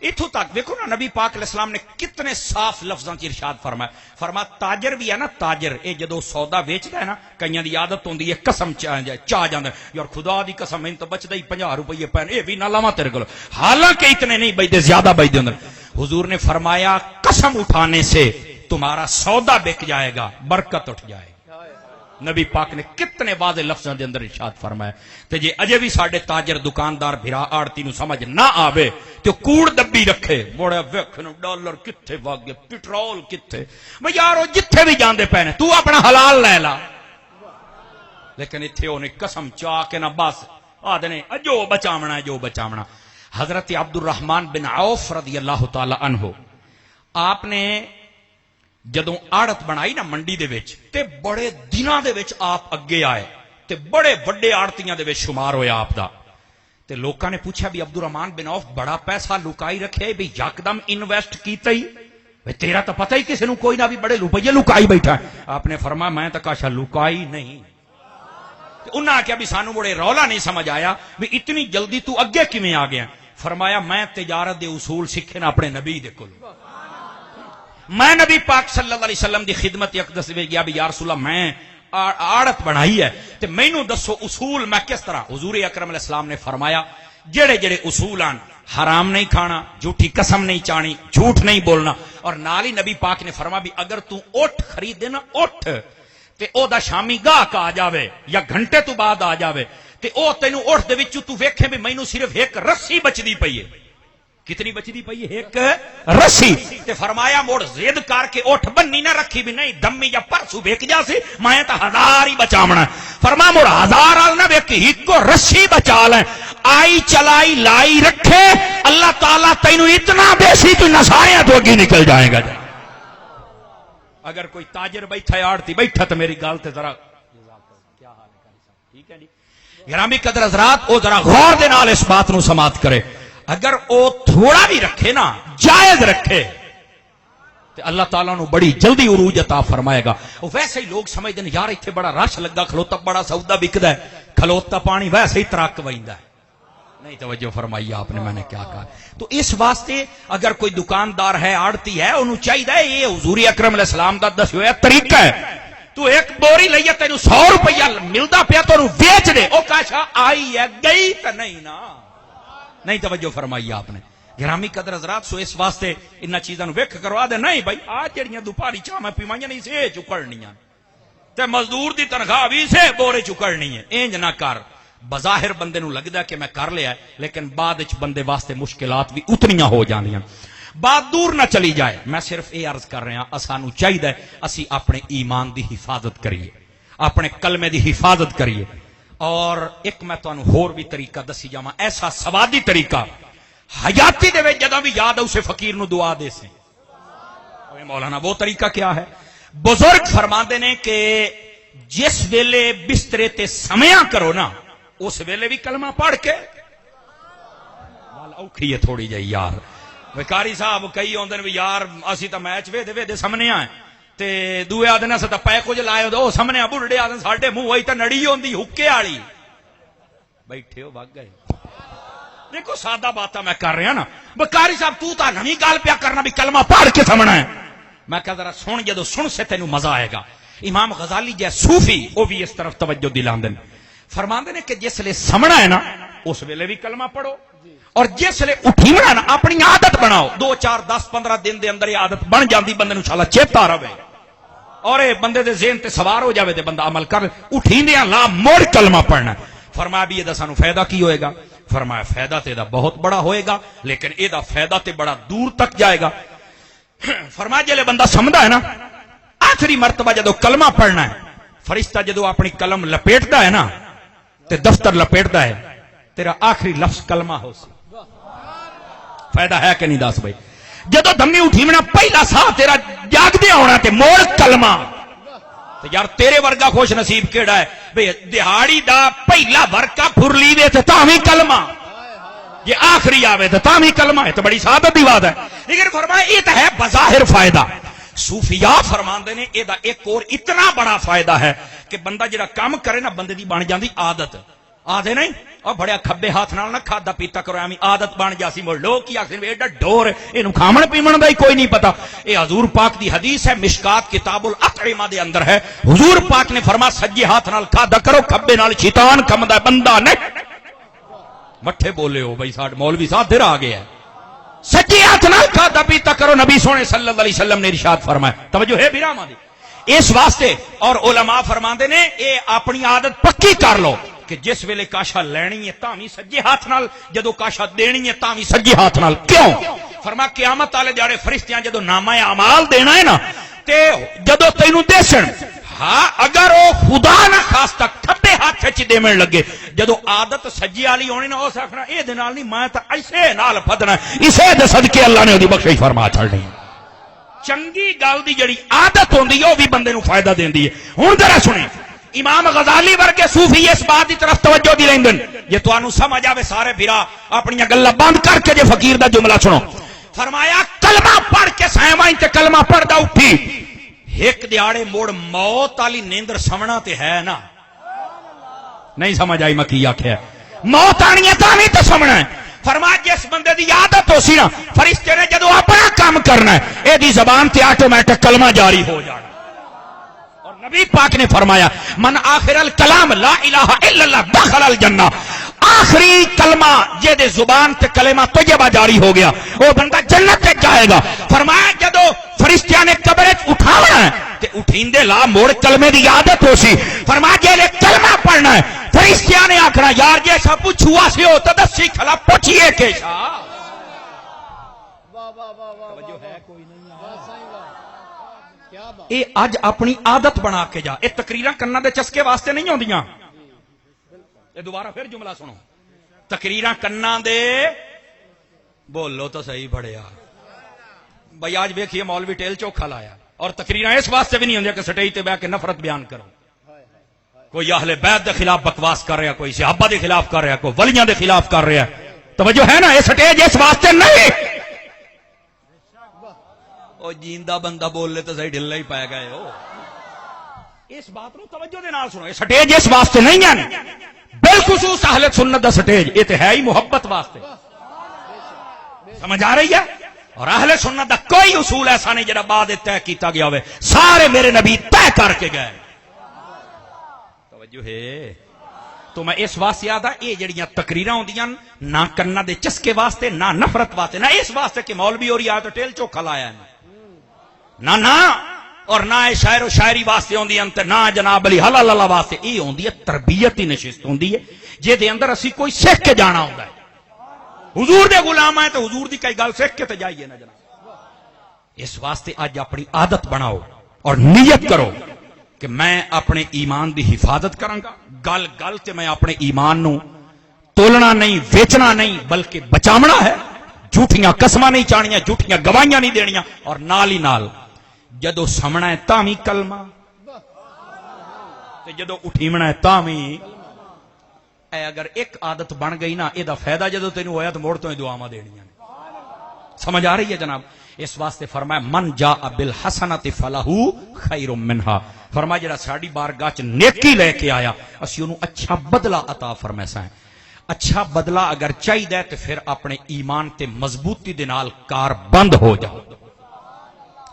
اتھوں تک دیکھو نا نبی پاک علیہ السلام نے کتنے صاف لفظاں چ ارشاد فرمایا تاجر بھی ہے نا، تاجر اے جدو سودا ویچدا ہے نا، کئیاں دی عادت ہوندی ہے قسم چاہ جاندا یار خدا دی قسم میں تو بچدا ہی 50 روپے پین اے بھی نہ لاواں تیرے کول، حالانکہ اتنے نہیں بچدے، زیادہ بچدے ہوندے. حضور نے فرمایا قسم اٹھانے سے تمہارا سودا بک جائے گا، برکت اٹھ جائے گی. نبی پاک نے کتنے واضح لفظوں دے اندر ارشاد فرمایا. تے جے اجے بھی ساڈے تاجر دکاندار بھرا آڑتی نو سمجھ نہ آوے تے کوڑ دبی رکھے، بڑا ویکھن ڈالر کتھے وگ گئے، پٹرول کتھے، میں یارو جتھے بھی جاندے پے تو اپنا حلال لے لا. لیکن ایتھے اونے قسم چا کے نہ بس آدنے جو بچاونا ہے جو بچاونا. حضرت عبد الرحمن بن عوف رضی اللہ تعالی عنہ آپ نے جدوں آڑت بنائی نا منڈی دے وچ تے بڑے دناں دے وچ آپ اگے آئے تے بڑے وڈے آڑتیاں دے وچ شمار ہویا آپ دا. تے لوکاں نے پوچھا بھی عبد الرحمن بن عوف بڑا پیسہ لکائی رکھے بھی یکدم انویسٹ کیتا ہی، تیرا تو پتہ ہی کسی نو کوئی نہ بھی بڑے روپیے لکائی بیٹھا ہے. آپ نے فرمایا میں تو کاشا لکائی نہیں. انہاں آخیا بھی سانو بڑے رولا نہیں سمجھ آیا بھی اتنی جلدی تو اگے کیویں آ گیا. فرمایا میں تجارت دے اصول سیکھے نا اپنے نبی دے کول. میں نبی پاک صلی اللہ علیہ وسلم دی خدمت اقدس وچ گیا بھی یا رسول اللہ میں آڑت بنائی ہے تے مینوں دسو اصول میں کس طرح. حضور اکرم علیہ السلام نے فرمایا جڑے جڑے اصول ہیں، حرام نہیں کھانا، جھوٹی قسم نہیں چانی، جھوٹ نہیں بولنا. اور نال ہی نبی پاک نے فرمایا بھی اگر تو اٹھ خریدے نا اٹھ تے او دا شامی گاہک آ جاوے یا گھنٹے تو بعد آ جاوے تے او تینوں اٹھ دے وچ تو ویکھے بھی مینوں صرف ایک رسی بچدی پئی ہے. کتنی بچدی پئی ہے؟ ایک رسی. تے فرمایا موڑ زد کر کے اٹھ بنی نہ رکھی بھی نہیں دمی یا پرسو ویک جا سی میں تا 1000 ہی بچاونا. فرمایا موڑ 1000 ال نہ ویکھی ایک رسی بچا لے. آئی چلائی لائی رکھے اللہ تعالیٰ تینوں اتنا بیسی تو نسائیاں تو اگے نکل جائے گا. اگر کوئی تاجر بیٹھا ہے آڑتی بیٹھا تو میری گل تے ذرا کیا حال ہے ٹھیک ہے جی. گرامی قدر حضرات او ذرا غور دے نال اس بات نو سماعت کرے. اگر او تھوڑا بھی رکھے نا جائز رکھے تو اللہ تعالیٰ نو بڑی جلدی عروج عطا فرمائے گا. ویسے ہی لوگ سمجھتے ہیں یار اتنے بڑا رش لگا کھلوتا بڑا سودا بکدا ہے، کھلوتا پانی ویسے ہی ترک ویندا ہے. نہیں توجہ فرمائی آپ نے میں نے کیا کہا. تو اس واسطے اگر کوئی دکاندار ہے آڑتی ہے انہوں چاہیے یہ حضور اکرم علیہ السلام دا دس ہوا طریقہ ہے. تو ایک بوری لئیے تینوں 100 روپیہ ملتا پیا تو انہوں ویچ دے. او کاشا آئی ہے گئی تو نہیں نا. نہیں توجہ فرمائی آپ نے. گرامی قدر حضرات سو اس واسطے انہاں چیزاں نو ویکھ کروا دے نہیں بھائی آ جڑیاں دوپہری چاہ میں پیوائیاں نہیں سے چکڑنیاں تے مزدور دی تنخواہ بھی سے بورے چکڑنی ہے. انج نہ کر. بظاہر بندے نو لگدا کہ میں کر لیا لیکن بعد وچ بندے واسطے مشکلات بھی اتنیاں ہو جاندیاں. بات دور نہ چلی جائے. میں صرف یہ عرض کر رہا اسانو چاہیے اسی اپنے ایمان دی حفاظت کریے، اپنے کلمے دی حفاظت کریے. اور ایک میں تانوں ہور بھی طریقہ دسی جاواں ایسا سوادی طریقہ حیاتی دے وچ جدوں بھی یاد ہے اسے فقیر نو دعا دے سے. اوے مولانا وہ طریقہ کیا ہے؟ بزرگ فرماندے نے کہ جس ویلے بسترے تے سمیاں کرو نا اس ویلے بھی کلمہ پڑھ کے اوکھی ہے تھوڑی جی یار. وکاری صاحب کئی ہوندے نے یار اسی تا میچ ویدے ویدے سامنے آئے تے دوے آدھے سے پے کچھ لائے ہو سامنے بڑھڑے آدھے ساڈے منہ ہوئی تے نڑی ہوندی حکے والی بیٹھے ہو بھگ گئے. دیکھو سادہ باتاں میں کر رہا نا. بکاری صاحب تو تا نویں گل پیا کرنا بھی کلمہ پڑھ کے سمنا ہے. میں کہا ذرا سن جدو سن سے تینوں مزہ آئے گا. امام غزالی جے صوفی وہ بھی اس طرف توجہ دلاندے نے. فرماندے نے کہ جس لے سمنا ہے نا اس ویلے بھی کلمہ پڑھو اور جس لے اٹھیونا ہے نا اپنی عادت بناؤ. 2 4 10 15 دن دے اندر یہ عادت بن جاندی بندے نو انشاءاللہ چیتا رہے اور اے بندے دے ذہن تے سوار ہو جاوے تے بندہ عمل کر. اٹھیندیاں لا مڑ کلمہ پڑھنا. فرمایا بھی یہ سانو فائدہ کی ہوئے گا؟ فرمایا فائدہ تے دا بہت بڑا ہوئے گا لیکن اے دا فائدہ تے بڑا دور تک جائے گا. فرمایا جلے بندہ سمجھدا ہے نا آخری مرتبہ جدو کلمہ پڑھنا ہے فرشتہ جدو اپنی قلم لپیٹتا ہے نا تے دفتر لپیٹتا ہے تیرا آخری لفظ کلمہ ہو سی فائدہ ہے کہ نہیں دس بھائی جدو دمی اٹھی میں پہلا سا تیرا جاگ دیا ہونا تے موڑ کلمہ تو یار تیرے ورگا خوش نصیب کیڑا ہے بھئی دہاڑی دا پہلا ورکا پھرلی دے تے تاں بھی کلمہ یہ آخری آوے تے تاں بھی کلمہ ہے تو بڑی سعادت دی بات ہے لیکن فرمایا یہ تو ہے بظاہر فائدہ صوفیاء فرماندے نے یہ ایک اور اتنا بڑا فائدہ ہے کہ بندہ جڑا کام کرے نا بندے دی بن جاندی عادت آدھے نہیں اور بڑے کھبے ہاتھ نال نہ کھادا پیتا کرو ایویں عادت بن جاسی مڑ لوگ کی آخر ایڈا ڈور اینو کھاون پیمن دا ہی کوئی نہیں پتا اے حضور پاک دی حدیث ہے مشکات کتاب الاطعمہ دے اندر ہے حضور پاک نے فرمایا سجے ہاتھ نال کھادا کرو کھبے نال شیطان کھمدا بندہ نہیں مٹھے بولے ہو بھائی ساڈ مولوی صاحب پھر آ گیا ہے سجے ہاتھ نال کھادا پیتا کرو نبی سونے صلی اللہ علیہ وسلم نے ارشاد فرمایا توجہ ہے بیرامہ دی اس واسطے اور علماء فرماندے نے اے اپنی عادت پکی کر لو کہ جس ویلے کاشا لینی ہے تاں وی سجے ہاتھ نال جدو کاشا دینی ہے تاں وی سجے ہاتھ نال کیوں فرما قیامت والے جاڑے فرشتیاں جدو نامہ اعمال دینا ہے نا تے جدو تینوں دیسن ہاں اگر او خدا نہ خاصتا کھبے ہاتھ وچ دیمن لگے جدو عادت سجی والی ہونی نا اس آکھنا اے دے نال نہیں میں تے ایسے نال پھدنا اسے دے صدقے اللہ نے اودی بخشش فرما چھڑنی چنگی گل دی جڑی عادت ہوندی ہے او بھی بندے نو فائدہ دیندی ہے ہن ذرا سنیں امام غزالی ورگے صوفی اس بات کی طرف توجہ دی لیندن یہ تانوں سمجھ آوے سارے بھرا اپنی گلاں بند کر کے جے فقیر دا جملہ سنو فرمایا کلمہ پڑھ کے سائیں تے کلمہ پڑھدا اٹھی ایک دیاڑے موڑ موت والی نیندر سمنا تے ہے نا نہیں سمجھ آئی میں کی آکھیا موت آنی ہے تاں نہیں تے سمنا ہے فرمایا جس بندے دی عادت ہو سی نا فرشتے نے جدو اپنا کام کرنا ہے اے دی زبان تے آٹومیٹک کلمہ جاری ہو جانا نبی پاک نے فرمایا من آخر الکلام لا الہ الا اللہ دخل الجنہ آخری کلمہ جے دے زبان تے کلمہ طیبہ جاری ہو گیا وہ بندہ جنت تے جائے گا فرمایا جدو فرشتیاں نے قبر اٹھانا ہے تے اٹھیندے لا موڑ کلمے دی عادت ہو سی فرمایا جے لے کلمہ پڑھنا ہے فرشتیاں نے آکھنا یار جیسا پوچھوا سے ہو تو دسی کھلا پوچھئے کے شاہ توجہ ہے کوئی نہیں اے اج اپنی عادت بنا کے جا اے تقریراں کرنا دے چسکے واسطے نہیں ہوندیاں اے دوبارہ پھر جملہ سنو تقریراں کرنا دے بولو تو صحیح بڑھیا بھائی آج ویکھیے مولوی ٹیل چوکھا لایا اور تقریراں اس واسطے بھی نہیں ہوندیاں کہ سٹیج تے بیٹھ کے نفرت بیان کرو کوئی اہل بیت دے خلاف بکواس کر رہا کوئی صحابہ دے خلاف کر رہا کوئی ولیاں دے خلاف کر رہا توجہ ہے نا یہ سٹیج اس واسطے نہیں او جیندہ بندہ بول لے تو صحیح ڈھلا ہی پائے گئے ہو اس بات نو توجہ دے نال سنو سٹیج اس واسطے نہیں ہے بالخصوص اہل سنت دا سٹیج یہ تے ہے ہی محبت واسطے سمجھ آ رہی ہے اور اہل سنت دا کوئی اصول ایسا نہیں جڑا بعد طے کیتا گیا ہوئے سارے میرے نبی طے کر کے گئے توجہ ہے تو میں اس واسطے یاد ہے یہ جڑیاں تقریراں ہوندیاں نہ کرنا دے چسکے واسطے نہ نفرت واسطے نہ اس واسطے کہ مولوی اور یا تو ٹیل چوکھا لایا ہے نہ اور نہ شاعر و شاعری واسطے ہوندی ہیں تے نہ جناب علی حلال اللہ واسطے یہ ہوندی ہے تربیتی نشست ہوندی ہے جے دے اندر اسی کوئی سیکھ کے جانا ہوندا ہے حضور دے غلام ہیں تو حضور دی کئی گل سیکھ کے تے جائیے نا جناب اس واسطے اج اپنی عادت بناؤ اور نیت کرو کہ میں اپنے ایمان دی حفاظت کراں گا گل گل تے میں اپنے ایمان نو تولنا نہیں ویچنا نہیں بلکہ بچاونا ہے جھوٹیاں قسماں نہیں چاہنیاں جھوٹیاں گواہیاں نہیں دینیاں اور نال ہی نال جدو سمنا ہے تاں وی کلمہ تے جدو اٹھیمنا ہے تاں وی اے اگر ایک عادت بن گئی نا اے دا فائدہ جدو تینوں ہویا تو موڑ تو دعاواں دینیاں سمجھ آ رہی ہے جناب اس واسطے فرمایا من جاء بالحسنۃ فلہ خیر منھا فرمایا جڑا ساڈی بارگاہ چ نیکی لے کے آیا اسی اونوں اچھا بدلہ عطا فرمائساں اچھا بدلہ اگر چاہیے تو پھر اپنے ایمان تے مضبوطی دے نال کار بند ہو جاؤ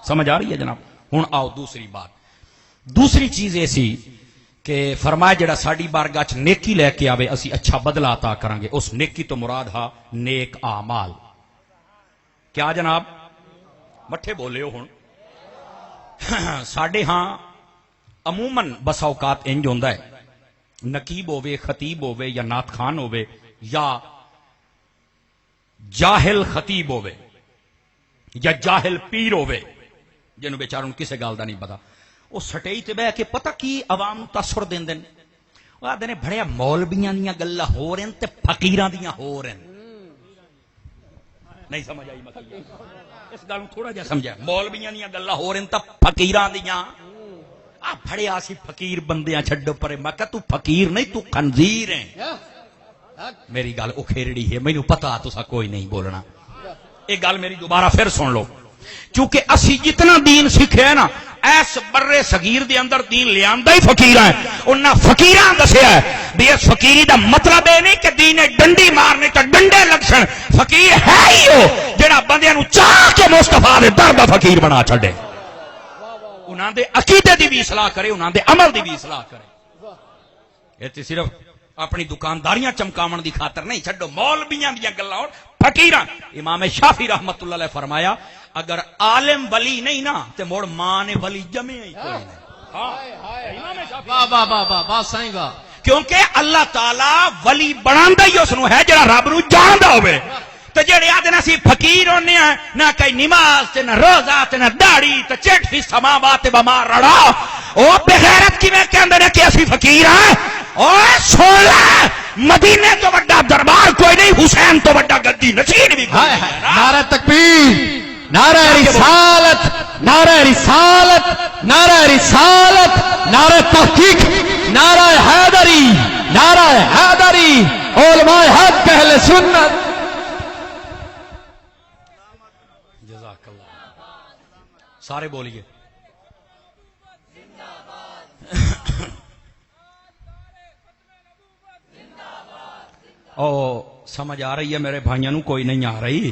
سمجھ آ رہی ہے جناب ہن آؤ دوسری بات دوسری چیز ایسی کہ فرمایا جڑا ساڈی بارگاہ چ نیکی لے کے آوے اسی اچھا بدلہ عطا کریں گے اس نیکی تو مراد ہا نیک اعمال کیا جناب مٹھے بولے ہو ہن ساڈے ہاں عموماً بس اوقات انج ہوندا ہے نقیب ہووے خطیب ہووے یا نعت خان ہووے یا جاہل خطیب ہووے یا جاہل پیر ہووے جنوں بیچاروں کسے گل دا نہیں پتا وہ سٹیج تے بہ کے پتہ کی عوام تاثر دیندے نے وہ آدھے نے بڑیا مولویاں دیاں گلاں ہو رہن تے فقیراں دیاں ہو رہن نہیں سمجھ آئی مطلب اس گل تھوڑا جہا سمجھا مولویاں دیاں گلاں ہو رہن تے فقیراں دیاں آ بڑے آسی فقیر بندیاں چھڈو پرے میں کہ تو فقیر نہیں تو خنزیر ہے میری گل اکھیرڑی ہے مینوں پتا تسا کوئی نہیں بولنا ایک گل میری دوبارہ پھر سن لو کیونکہ اسی جتنا دین سیکھے ہیں نا ایس برے صغیر دے اندر دین لے آندا ہی فقیراں ہے انہاں فقیراں دسیا ہے بھی اس فقیری دا مطلب اے نہیں کہ دین ڈنڈی مارنے تے ڈنڈے لگسن فقیر ہے ہی او جڑا بندیاں نو چاہ کے مصطفیٰ دے در دا فقیر بنا چھڈے انہاں دے عقیدے دی بھی اصلاح کرے انہاں دے عمل دی بھی اصلاح کرے اے تے صرف اپنی دکانداریاں چمکاون دی خاطر نہیں چھڈو مولویاں دیاں گلاں فقیراں امام شافعی رحمتہ اللہ علیہ فرمایا اگر عالم ولی نہیں نا تے موڑ ماں نے ولی جمے ہی کوئی نہیں امام شافعی واہ واہ واہ واہ واہ سائیں گا کیونکہ اللہ تعالی ولی بناندا ہی اس نو ہے جڑا رب نو جاندا ہوے تے جڑے آدھے نا سی فقیر ہونے ہیں نہ کئی نماز تے نہ روزہ تے نہ داڑھی تے چٹ فی سماوات بما رڑا او بے غیرت کیویں کہندے نے کہ اسی فقیر ہیں او سن لے مدینے تو بڑا دربار کوئی نہیں حسین تو بڑا گدی نشین بھی کوئی نہیں نعرہ تکبیر نعرہ رسالت نعرہ رسالت نعرہ رسالت نعرہ تحقیق نعرہ حیدری نعرہ حیدری علماء حق اہل سنت جزاک اللہ سارے بولیے او سمجھ آ رہی ہے میرے بھائیوں نو کوئی نہیں آ رہی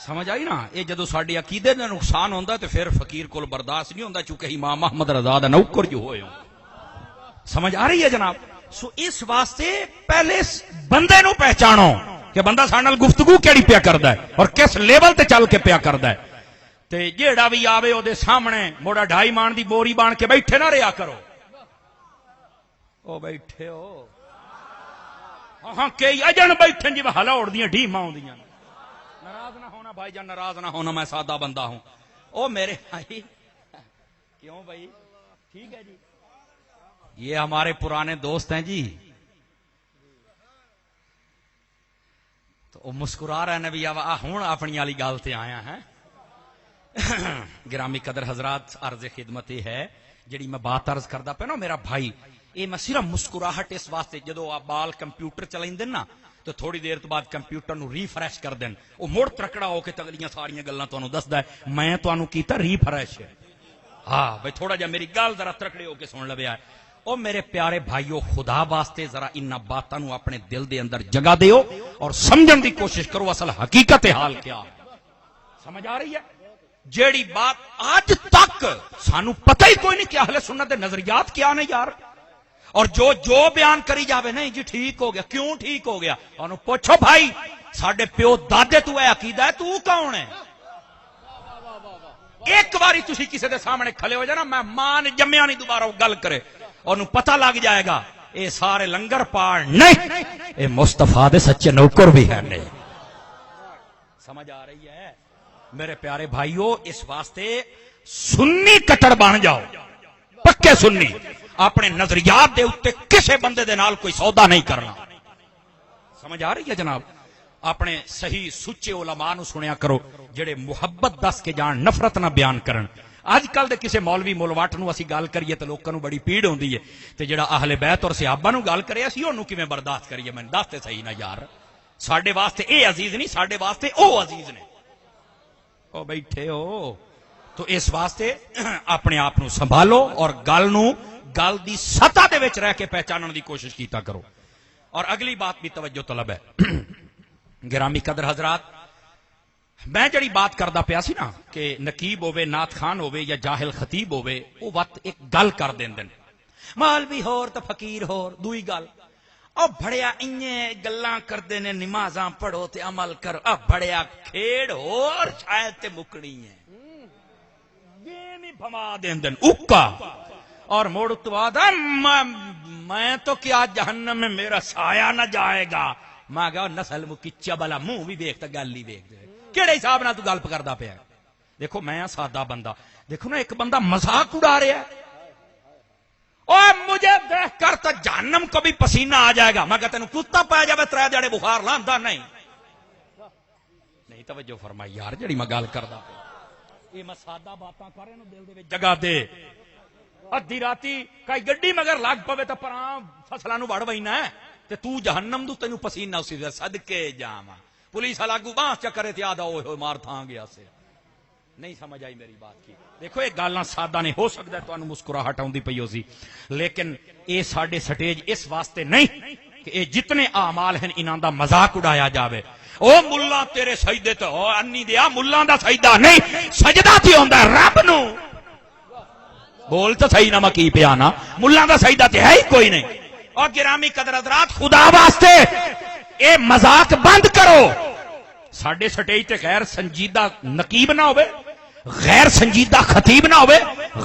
سمجھ آئی نا یہ جدو ساڈے عقیدے دا نقصان ہوندا تے پھر فقیر کول برداشت نہیں ہوندا چونکہ امام احمد رضا دا نوکر جو ہوئے ہوں سمجھ آ رہی ہے جناب سو اس واسطے پہلے بندے نو پہچانو کہ بندہ ساڈے نال گفتگو کیڑی پیا کردا ہے اور کس لیول تے چل کے پیا کردا ہے تے جیڑا بھی آوے او دے سامنے موڑا 2.5 مان دی بوری بان کے بیٹھے نہ رہیا کرو او بیٹھے ہو ہاں کئی اجن بیٹھے جی ہلاوڑ دیاں ڈھیماں ہوندیاں ناراض نہ ہونا بھائی جان ناراض نہ ہونا میں سادہ بندہ ہوں او میرے بھائی کیوں بھائی ٹھیک ہے جی یہ ہمارے پرانے دوست ہیں جی تو وہ مسکرا رہے ہیں بھی ہوں اپنی والی گل تے آیا ہے گرامی قدر حضرات عرض خدمت یہ ہے جڑی میں بات عرض کردا پیا نا میرا بھائی یہ میں صرف مسکراہٹ اس واسطے جدو آپ بال کمپیوٹر چلائیں نا تو تھوڑی دیر تو بعد کمپیوٹر نو ریفریش کر دین وہ مڑ ترکڑا ہو کے تگلیاں ساریاں گلاں تانوں دسدا ہے میں تانوں کیتا ریفریش ہاں بھائی تھوڑا جا میری گل ذرا ترکڑے ہو کے سن لویا ہے او میرے پیارے بھائیو خدا واسطے ذرا ان باتاں نو اپنے دل دے اندر جگہ دیو اور سمجھن دی کوشش کرو اصل حقیقت حال کیا سمجھ آ رہی ہے جیڑی بات آج تک سانو پتہ ہی کوئی نہیں کہ اہل سنت دے نظریات کیا نے یار اور جو بیان کری جاوے نہیں جی ٹھیک ہو گیا کیوں ٹھیک ہو گیا انہوں پوچھو بھائی ساڈے پیو دادے تو اے عقیدہ ہے تو کون ہے ایک باری تسی کسی دے سامنے کھلے ہو جانا میں ماں نے جمیا نہیں دوبارہ وہ گل کرے انہوں پتہ لگ جائے گا اے سارے لنگر پار نہیں اے مصطفیٰ دے سچے نوکر بھی ہے نہیں سمجھ آ رہی ہے میرے پیارے بھائیو اس واسطے سنی کٹر بن جاؤ پکے سنی اپنے نظریات دے اتے کسے بندے دے نال کوئی سودا نہیں کرنا سمجھ آ رہی ہے جناب اپنے صحیح سچے علماء نو سنیا کرو جڑے محبت دس کے جان نفرت نہ بیان کرن اج کل دے کسے مولوی مولواٹ نو اسی گل کریے تے لوکاں نو بڑی پیڑ ہوندی ہے تے جڑا اہل بیت اور صحابہ نو گل کرے اسی اونوں کیویں برداشت کریے میں دس تے صحیح نہ یار ساڈے واسطے اے عزیز نہیں ساڈے واسطے او عزیز نے او بیٹھے ہو تو اس واسطے اپنے آپ نو سنبھالو اور گل دی سطح دے وچ رہ کے پہچانن دی کوشش کیتا کرو اور اگلی بات بھی توجہ طلب ہے گرامی قدر حضرات میں جڑی بات کردا پیا سی نا کہ نقیب ہوے نعت خان ہوے یا جاہل خطیب ہوے او وقت ایک گل کر دیندے مولوی ہور تے فقیر ہور دوئی گل او بڑیا اینے گلاں کردے نے نمازاں پڑھو تے عمل کرو بڑیا کھیڑ ہور شاید تے مکڑی ہے گیم ہی بھما دیندے اوکا اور موڑ تو بعد میں تو کیا جہنم میں میرا سایہ نہ جائے گا میں کہا نسل مکی چبلا منہ بھی دیکھتا گل ہی دیکھ کیڑے حساب نال تو گل کردا پیا دیکھو میں سادہ بندہ، دیکھو نا ایک بندہ مذاق اڑا رہا ہے، اور مجھے دیکھ کر تو جہنم کو بھی پسینہ آ جائے گا، میں کہتا ہوں کتا پایا جائے 3 جڑے بخار لاندا نہیں توجہ فرمائی یار جڑی میں گل کردا یہ میں سادہ باتاں کر رہا دل دے وچ جگہ دے، ادھی راتی کئی گڈی مگر لگ پوے تو پراں فصلاں نو وڑ وینا ہے تے تو جہنم دو تینوں پسینہ اسی دے صدکے جاواں، پولیس والا اگوں باں چکرے تے آدا اوئے ہوئے مار تھاں گیا سے، نہیں سمجھ آئی میری بات کی؟ دیکھو یہ گلاں سادہ نہیں ہو سکتا تانوں مسکراہٹ آوندی پئی ہوسی، لیکن اے ساڈے سٹیج اس واسطے نہیں کہ اے جتنے اعمال ہیں انہاں دا مذاق اڑایا جاوے۔ او ملا تیرے سجدے تے او انی دیا ملاں دا سجدہ نہیں، سجدہ تے ہوندا رب نو، بول تو صحیح نہ میں کی پیا نا، ملاں دا سجدہ تے ہے ہی کوئی نہیں۔ اور گرامی قدر حضرات خدا واسطے اے مذاق بند کرو، ساڈے سٹیج تے غیر سنجیدہ نقیب نہ ہوئے، غیر سنجیدہ خطیب نہ ہوئے،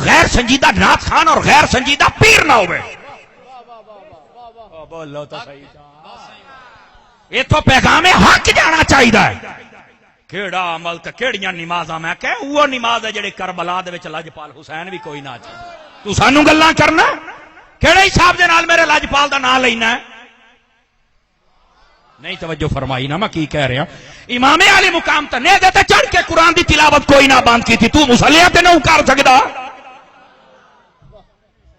غیر سنجیدہ نعت خان اور غیر سنجیدہ پیر نہ ہوئے۔ بولو تو صحیح، یہ تو پیغام حق جانا چاہیے۔ کیڑا عمل تے کیڑیاں نمازاں، میں کہ وہ نماز ہے جڑے کربلا دے وچ لاجپال حسین بھی کوئی نہ چاہے، تو سانو گلاں کرنا کیڑے حساب دے نال میرے لاجپال دا نام لینا ہے؟ نہیں توجہ فرمائی نا میں کی کہہ رہا، امام علی مقام تے نے تے چڑھ کے قرآن دی تلاوت کوئی نہ بند کی تھی، تو مصلیہ تے نہ کر سکدا؟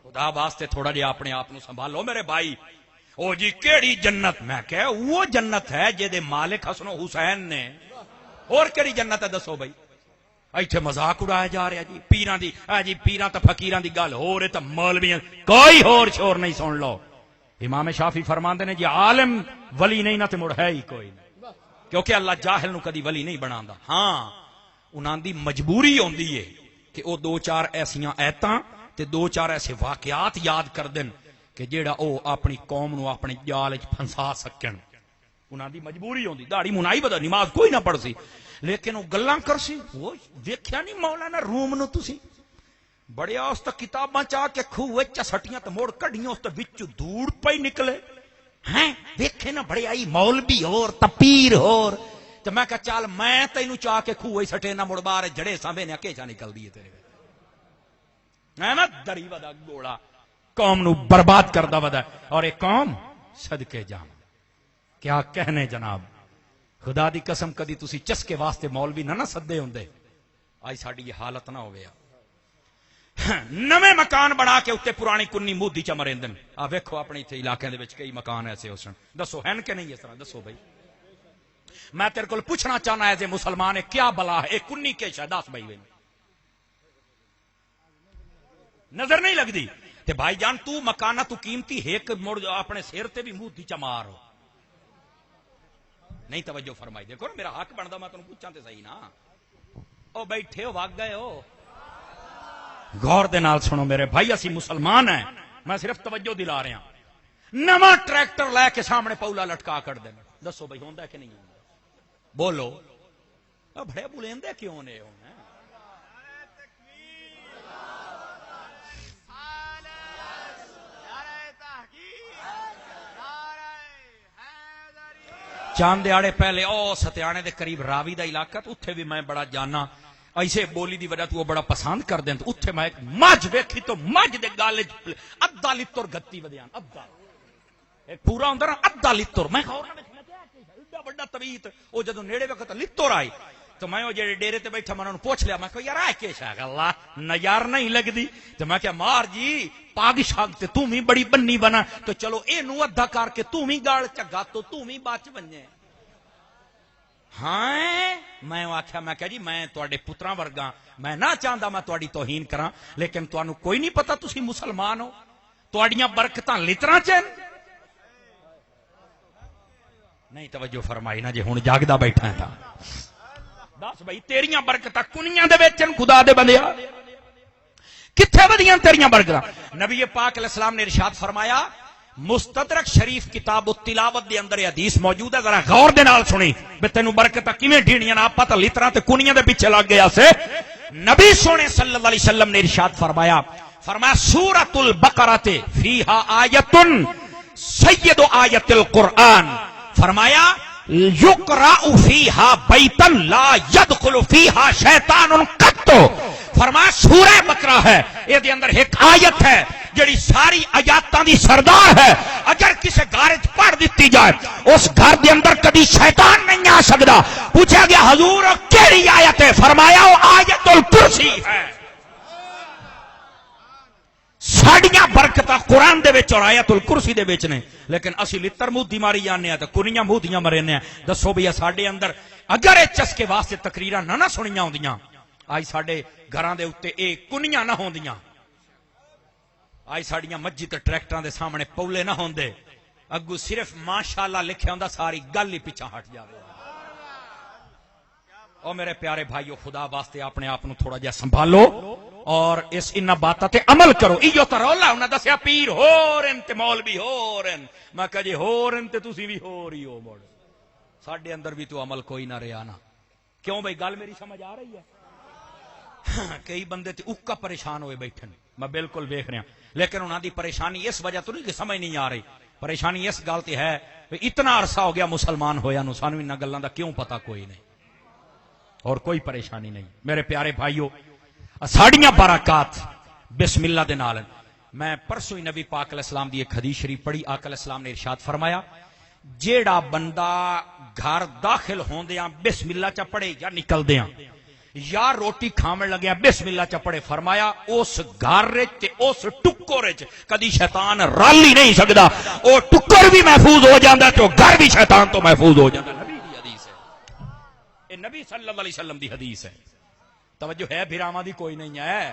خدا واسطے تھوڑا جہا اپنے آپ نو سنبھالو میرے بھائی۔ او جی کیڑی جنت، میں کہ وہ جنت ہے جے دے مالک حسن و حسین نے، اور کیڑی جنت ہے دسو بھائی؟ ایتھے مذاق اڑایا جا رہا جی پیراں دی، جی پیراں تے فقیراں دی گل ہو رہے تے مولویاں کوئی ہور شور نہیں سن لو۔ امام شافعی فرماندے نے جی عالم ولی نہیں نہ تے مڑ ہے ہی کوئی نہیں، کیونکہ اللہ جاہل نو کدی ولی نہیں بناندا۔ ہاں انہاں دی مجبوری ہوندی ہے کہ او 2-4 ایسیاں ایتاں تے 2-4 ایسے واقعات یاد کر دین کہ جیڑا او اپنی قوم نو اپنی جال وچ پھنسا سکن، انہاں دی مجبوری ہوندی۔ داڑھی منائی بدا نماز کوئی نہ پڑھ سی لیکن وہ گلاں کر سی، وہ ویکھیا نہیں مولانا روم نو تسی بڑے اس تے کتاباں چا کے کھو وچ سٹیاں تے موڑ کڈیاں اس تے وچ دھوڑ پئی نکلے ہیں، ویکھے نہ بڑے آئی مولوی اور تپیر اور تے میں کہ چل میں تینوں چا کے کھو وچ سٹے نہ مڑ باہر جڑے سامنے نے کیچا نکل دی تیرے میں نا دری ودا گوڑا قوم نو برباد کردا ودا، اور ایک قوم صدقے جام کیا کہنے جناب، خدا دی قسم کدی تسی چسکے واسطے مولوی نہ سدے ہوندے، آج ساڈی یہ حالت نہ ہوئے۔ نویں مکان بنا کے اتنے پرانی کنی مودی چ مریندن، آ ویکھو اپنے اتنے علاقے دے وچ کئی مکان ایسے ہو سن، دسو ہیں کہ نہیں اس طرح؟ دسو بھائی، میں تیرے کو پوچھنا چاہنا ہے مسلمان ہے کیا بلا ہے ایک کنی کے شاید 10 بھائی نظر نہیں لگتی تے بھائی جان تو مکانہ تو قیمتی ایک مڑ اپنے سر تے بھی مودی چ مارو، نہیں توجہ فرمائی؟ دیکھو نا میرا حق بنتا میں تمہیں پوچھاں تے صحیح نا، او بیٹھے ہو واگ گئے ہو، غور دے نال سنو میرے بھائی، اسی مسلمان ہیں، میں صرف توجہ دلا رہا ہوں۔ نواں ٹریکٹر لے کے سامنے پولا لٹکا کر دیں، دسو بھائی ہوندا کہ نہیں ہوندا؟ بولو بڑے بلیندے کیوں نے ہونا؟ چاند دیاڑے پہلے او ستیانے دے قریب راوی دا علاقہ تو اتھے بھی میں بڑا جانا، ایسے بولی دی وجہ تو وہ بڑا پسند کر دیں، تو اتھے میں ایک مجھ ویکھی تو مجھ دے گالے ادھا لتر گتی ودیان، ادھا ایک پورا ہوندہ نا ادھا لتر، میں خور نہ ایڈا بڑا طویت، او جدو نیڑے وقت لتر آئی تو میں وہ جڑے ڈیرے تے بیٹھا میں انہوں پوچھ لیا، میں کہا یار آئے کیش ہے اللہ نیار نہیں لگ دی، تو میں کہا مار جی پاگ شاگ تے تم ہی بڑی بنی بنا، تو چلو اے نو ادھا کر کے تم ہی گاڑ چگا تو تم ہی بچ بنجے۔ ہاں میں آخیا میں کہ جی میں تواڈے پتراں ورگا، میں نہ چاہتا میں تواڈی توہین کراں، لیکن تانوں کوئی نہیں پتا تسی مسلمان ہو، تواڈیاں برکتاں لتراں چ نہیں توجہ فرمائی نا جی ہن جاگدا بیٹھا تھا، دس بھائی تیریاں برکتاں کنیاں دے وچ خدا دے بندیا کتھے ودیاں تیریاں برکتاں؟ نبی پاک علیہ السلام نے ارشاد فرمایا، مستدرک شریف کتاب التلاوت دے اندر حدیث موجود ہے، ذرا غور دے نال سنی بے تینوں برکتاں کیویں ڈھینیاں نہ پتہ لتراں تے کنیاں دے پیچھے لگ گیا سے۔ نبی سونے صلی اللہ علیہ وسلم نے ارشاد فرمایا سورۃ البقرہ فیہا آیۃ سید آیت القرآن، فرمایا یقرأ فیہا بیتن لا یدخل فیہا شیطان قط. فرمایا سورہ بقرہ ہے، یہ دے اندر ایک آیت ہے جڑی ساری آیاتاں دی سردار ہے. اگر کسی گھر وچ پڑھ دتی جائے اس گھر دے اندر کبھی شیطان نہیں آ سکدا. پوچھا گیا حضور کیڑی آیت ہے؟ فرمایا وہ آیت الکرسی ہے. ساڈیاں برکتاں قرآن دے وچ اور آیت الکرسی دے وچ نے، لیکن اسی لتر مودی ماری جانے ہیں تے کنیاں مودیاں مرنے ہیں. دسو بھیا ساڈے اندر اگر اے چسکے واسطے تقریراں نہ سنیاں ہوندیاں، آج ساڈے گھراں دے اوتے اے کنیاں نہ ہوندیاں، آج ساڈیاں مسجد تے ٹریکٹراں دے سامنے پولے نہ ہوندے، اگو صرف ماشاءاللہ لکھیا ہوندا، ساری گل ہی پیچھے ہٹ جاوے. او میرے پیارے بھائیو، خدا واسطے اپنے آپ نو تھوڑا جہا سنبھالو اور اس ان باتاں تے عمل کرو. ایو تے رولا انہاں دسیا پیر ہورن تے مولوی ہورن، میں کہا جی ہورن تے تسی بھی ہو رہی ہو. مڑ ساڈے اندر بھی تو عمل کوئی نہ رہیا نا. کیوں بھائی گل میری سمجھ آ رہی ہے؟ کئی بندے تے اکا پریشان ہوئے بیٹھے میں بالکل ویکھ رہا، لیکن انہاں دی پریشانی اس وجہ تو نہیں کہ سمجھ نہیں آ رہی. پریشانی اس گل تے ہے اتنا عرصہ ہو گیا مسلمان ہویا نو، سانو انہاں گلاں دا کیوں پتہ کوئی نہیں، اور کوئی پریشانی نہیں. میرے پیارے بھائیو، ساڑیاں برکات بسم اللہ دے نال. میں پرسوں ہی نبی پاک علیہ السلام دی ایک حدیث شریف پڑھی. آقا علیہ السلام نے ارشاد فرمایا جیڑا بندہ گھر داخل ہوندیاں بسم اللہ چا پڑھے یا نکلدیاں یا روٹی کھاون لگیا بسم اللہ چا پڑھے، فرمایا اس گھر تے اس ٹکر وچ کدی شیطان رل ہی نہیں سکدا. او ٹکر بھی محفوظ ہو جاندا تے گھر بھی شیطان تو محفوظ ہو جاندا. نبی دی حدیث ہے، اے نبی صلی اللہ علیہ وسلم دی حدیث ہے. توجہ ہے بھراواں دی کوئی نہیں ہے.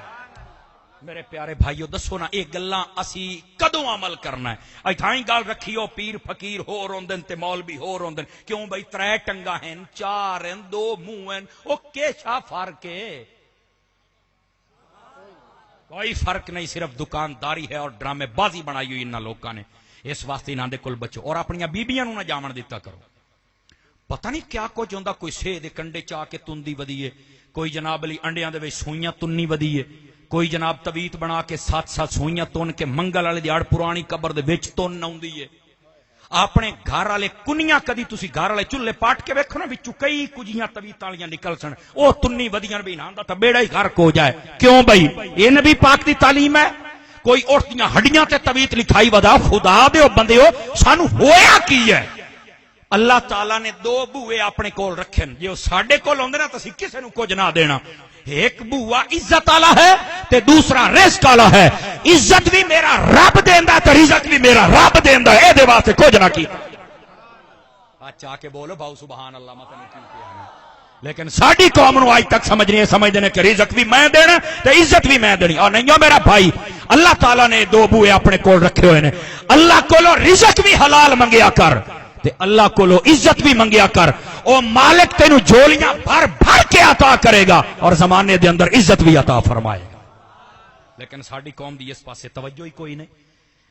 میرے پیارے بھائیو دسو نا یہ گلاں اسی کدوں عمل کرنا ہے؟ ایتھائیں گل رکھیو پیر فقیر ہور ہوندن تے مولوی ہور ہوندن. کیوں بھائی ترے ٹنگا ہیں، چار ہیں، دو منہ ہیں، او کیشا فرق ہے؟ کوئی فرق نہیں، صرف دکانداری ہے اور ڈرامے بازی بنائی ہوئی انہاں لوکاں نے. اس واسطے انہاں دے کول بچو اور اپنی بیبیاں نوں نہ جاون دیتا کرو. پتہ نہیں کیا کچھ ہوندا، کوئی سہ دے کنڈے چا کے تندی ودی ہے، کوئی جناب علی انڈیاں دے وچ سوئیاں تنی ودی ہے، کوئی جناب تویت بنا کے 7 سوئیاں تن کے منگل والے دیہڑ پرانی قبر دے وچ تن آوندی ہے. اپنے گھر والے کنیاں کدی تسی گھر والے چولہے پاٹ کے ویکھو نا، وچوں کئی کجیاں تویتاں والیاں نکل سن، او تنی ودیاں بھی نہ دا تے بیڑا ہی غرق ہو جائے. کیوں بھائی یہ نبی پاک دی تعلیم ہے؟ کوئی عورتیاں ہڈیاں تے تویت لکھائی ودا. خدا دیو بندیو سانو ہویا کی ہے؟ اللہ تعالیٰ نے 2 بوئے اپنے کول رکھے، جو ساڈے کول ہوندے نا تسی کسے نو کچھ نہ دینا. ایک بوا عزت والا ہے تے دوسرا رزق والا ہے. عزت بھی میرا رب دیندا تے رزق بھی میرا رب دیندا، اے دے واسطے کچھ نہ کیتا. اچھا کے بولو باؤ سبحان اللہ. مت نہیں کیتا، لیکن ساڈی قوم نو اج تک سمجھ نہیں سمجھدے نے کہ رزق بھی میں دینا تے عزت بھی میں دینی. اور نہیں ہو میرا بھائی، اللہ تعالیٰ نے 2 بوئے اپنے کول رکھے ہوئے نے. اللہ کولو رزق بھی حلال منگیا کر تے اللہ کولو عزت بھی منگیا کر. او مالک تینو جھولیاں بھر بھر کے عطا کرے گا اور زمانے دے اندر عزت بھی عطا فرمائے گا. لیکن ساڈی قوم دی اس پاسے توجہ ہی کوئی نہیں.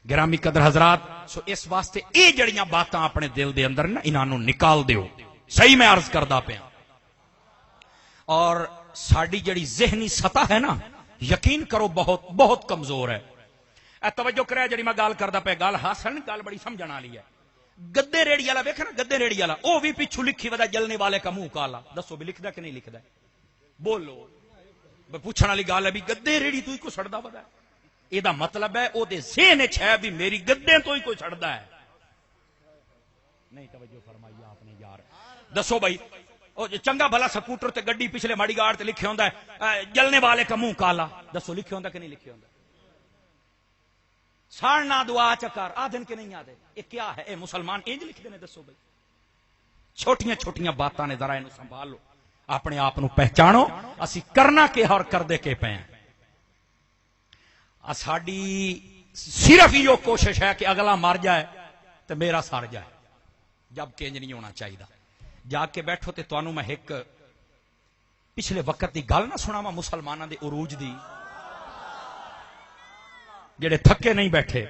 گرامی قدر حضرات، سو اس واسطے اے جڑیاں باتاں اپنے دل دے اندر نا انہاں نو نکال دیو. صحیح میں عرض کردا پیا. اور ساڈی جڑی ذہنی سطح ہے نا، یقین کرو بہت بہت کمزور ہے. اے توجہ کرے جڑی میں گل کردا پیا، گل حاصل گل بڑی سمجھن والی ہے. گدے ریڑی والا ویکھا نا، گدے ریڑی والا وہ بھی پیچھو لکھی ودا جلنے والے کا منہ کالا. دسو بھی لکھدا کہ نہیں لکھدا؟ بولو. پوچھنے والی گل ہے بھی گدے ریڑی تو ہی کو سڑدا ودا. یہ مطلب ہے وہ ذہن وچ ہے بھی میری گدے تو ہی کوئی سڑدا ہے. نہیں توجہ فرمائی آپ نے یار. دسو بھائی چنگا بھلا سکوٹر تے گڈی پچھلے ماڑی گاڑ تے لکھے ہوندا ہے جلنے والے کا منہ کالا. دسو لکھے ہوندا کہ نہیں لکھے ہوندا؟ ساڑنا دعا چکر آدھن کے نہیں آدھے. یہ کیا ہے؟ اے مسلمان انج لکھ دینے. دسو بھائی چھوٹیاں چھوٹیاں باتاں نے ذرا انہوں سنبھالو، اپنے آپ نو پہچانو اسی کرنا کے اور کر دے کے پے ہیں. ساڈی صرف یہ کوشش ہے کہ اگلا مر جائے تو میرا سر جائے، جبکہ انج نہیں ہونا چاہیے. جا کے بیٹھو تے تانوں میں ایک پچھلے وقت دی گل نہ سناواں مسلماناں دے عروج دی، جڑے تھکے نہیں بیٹھے.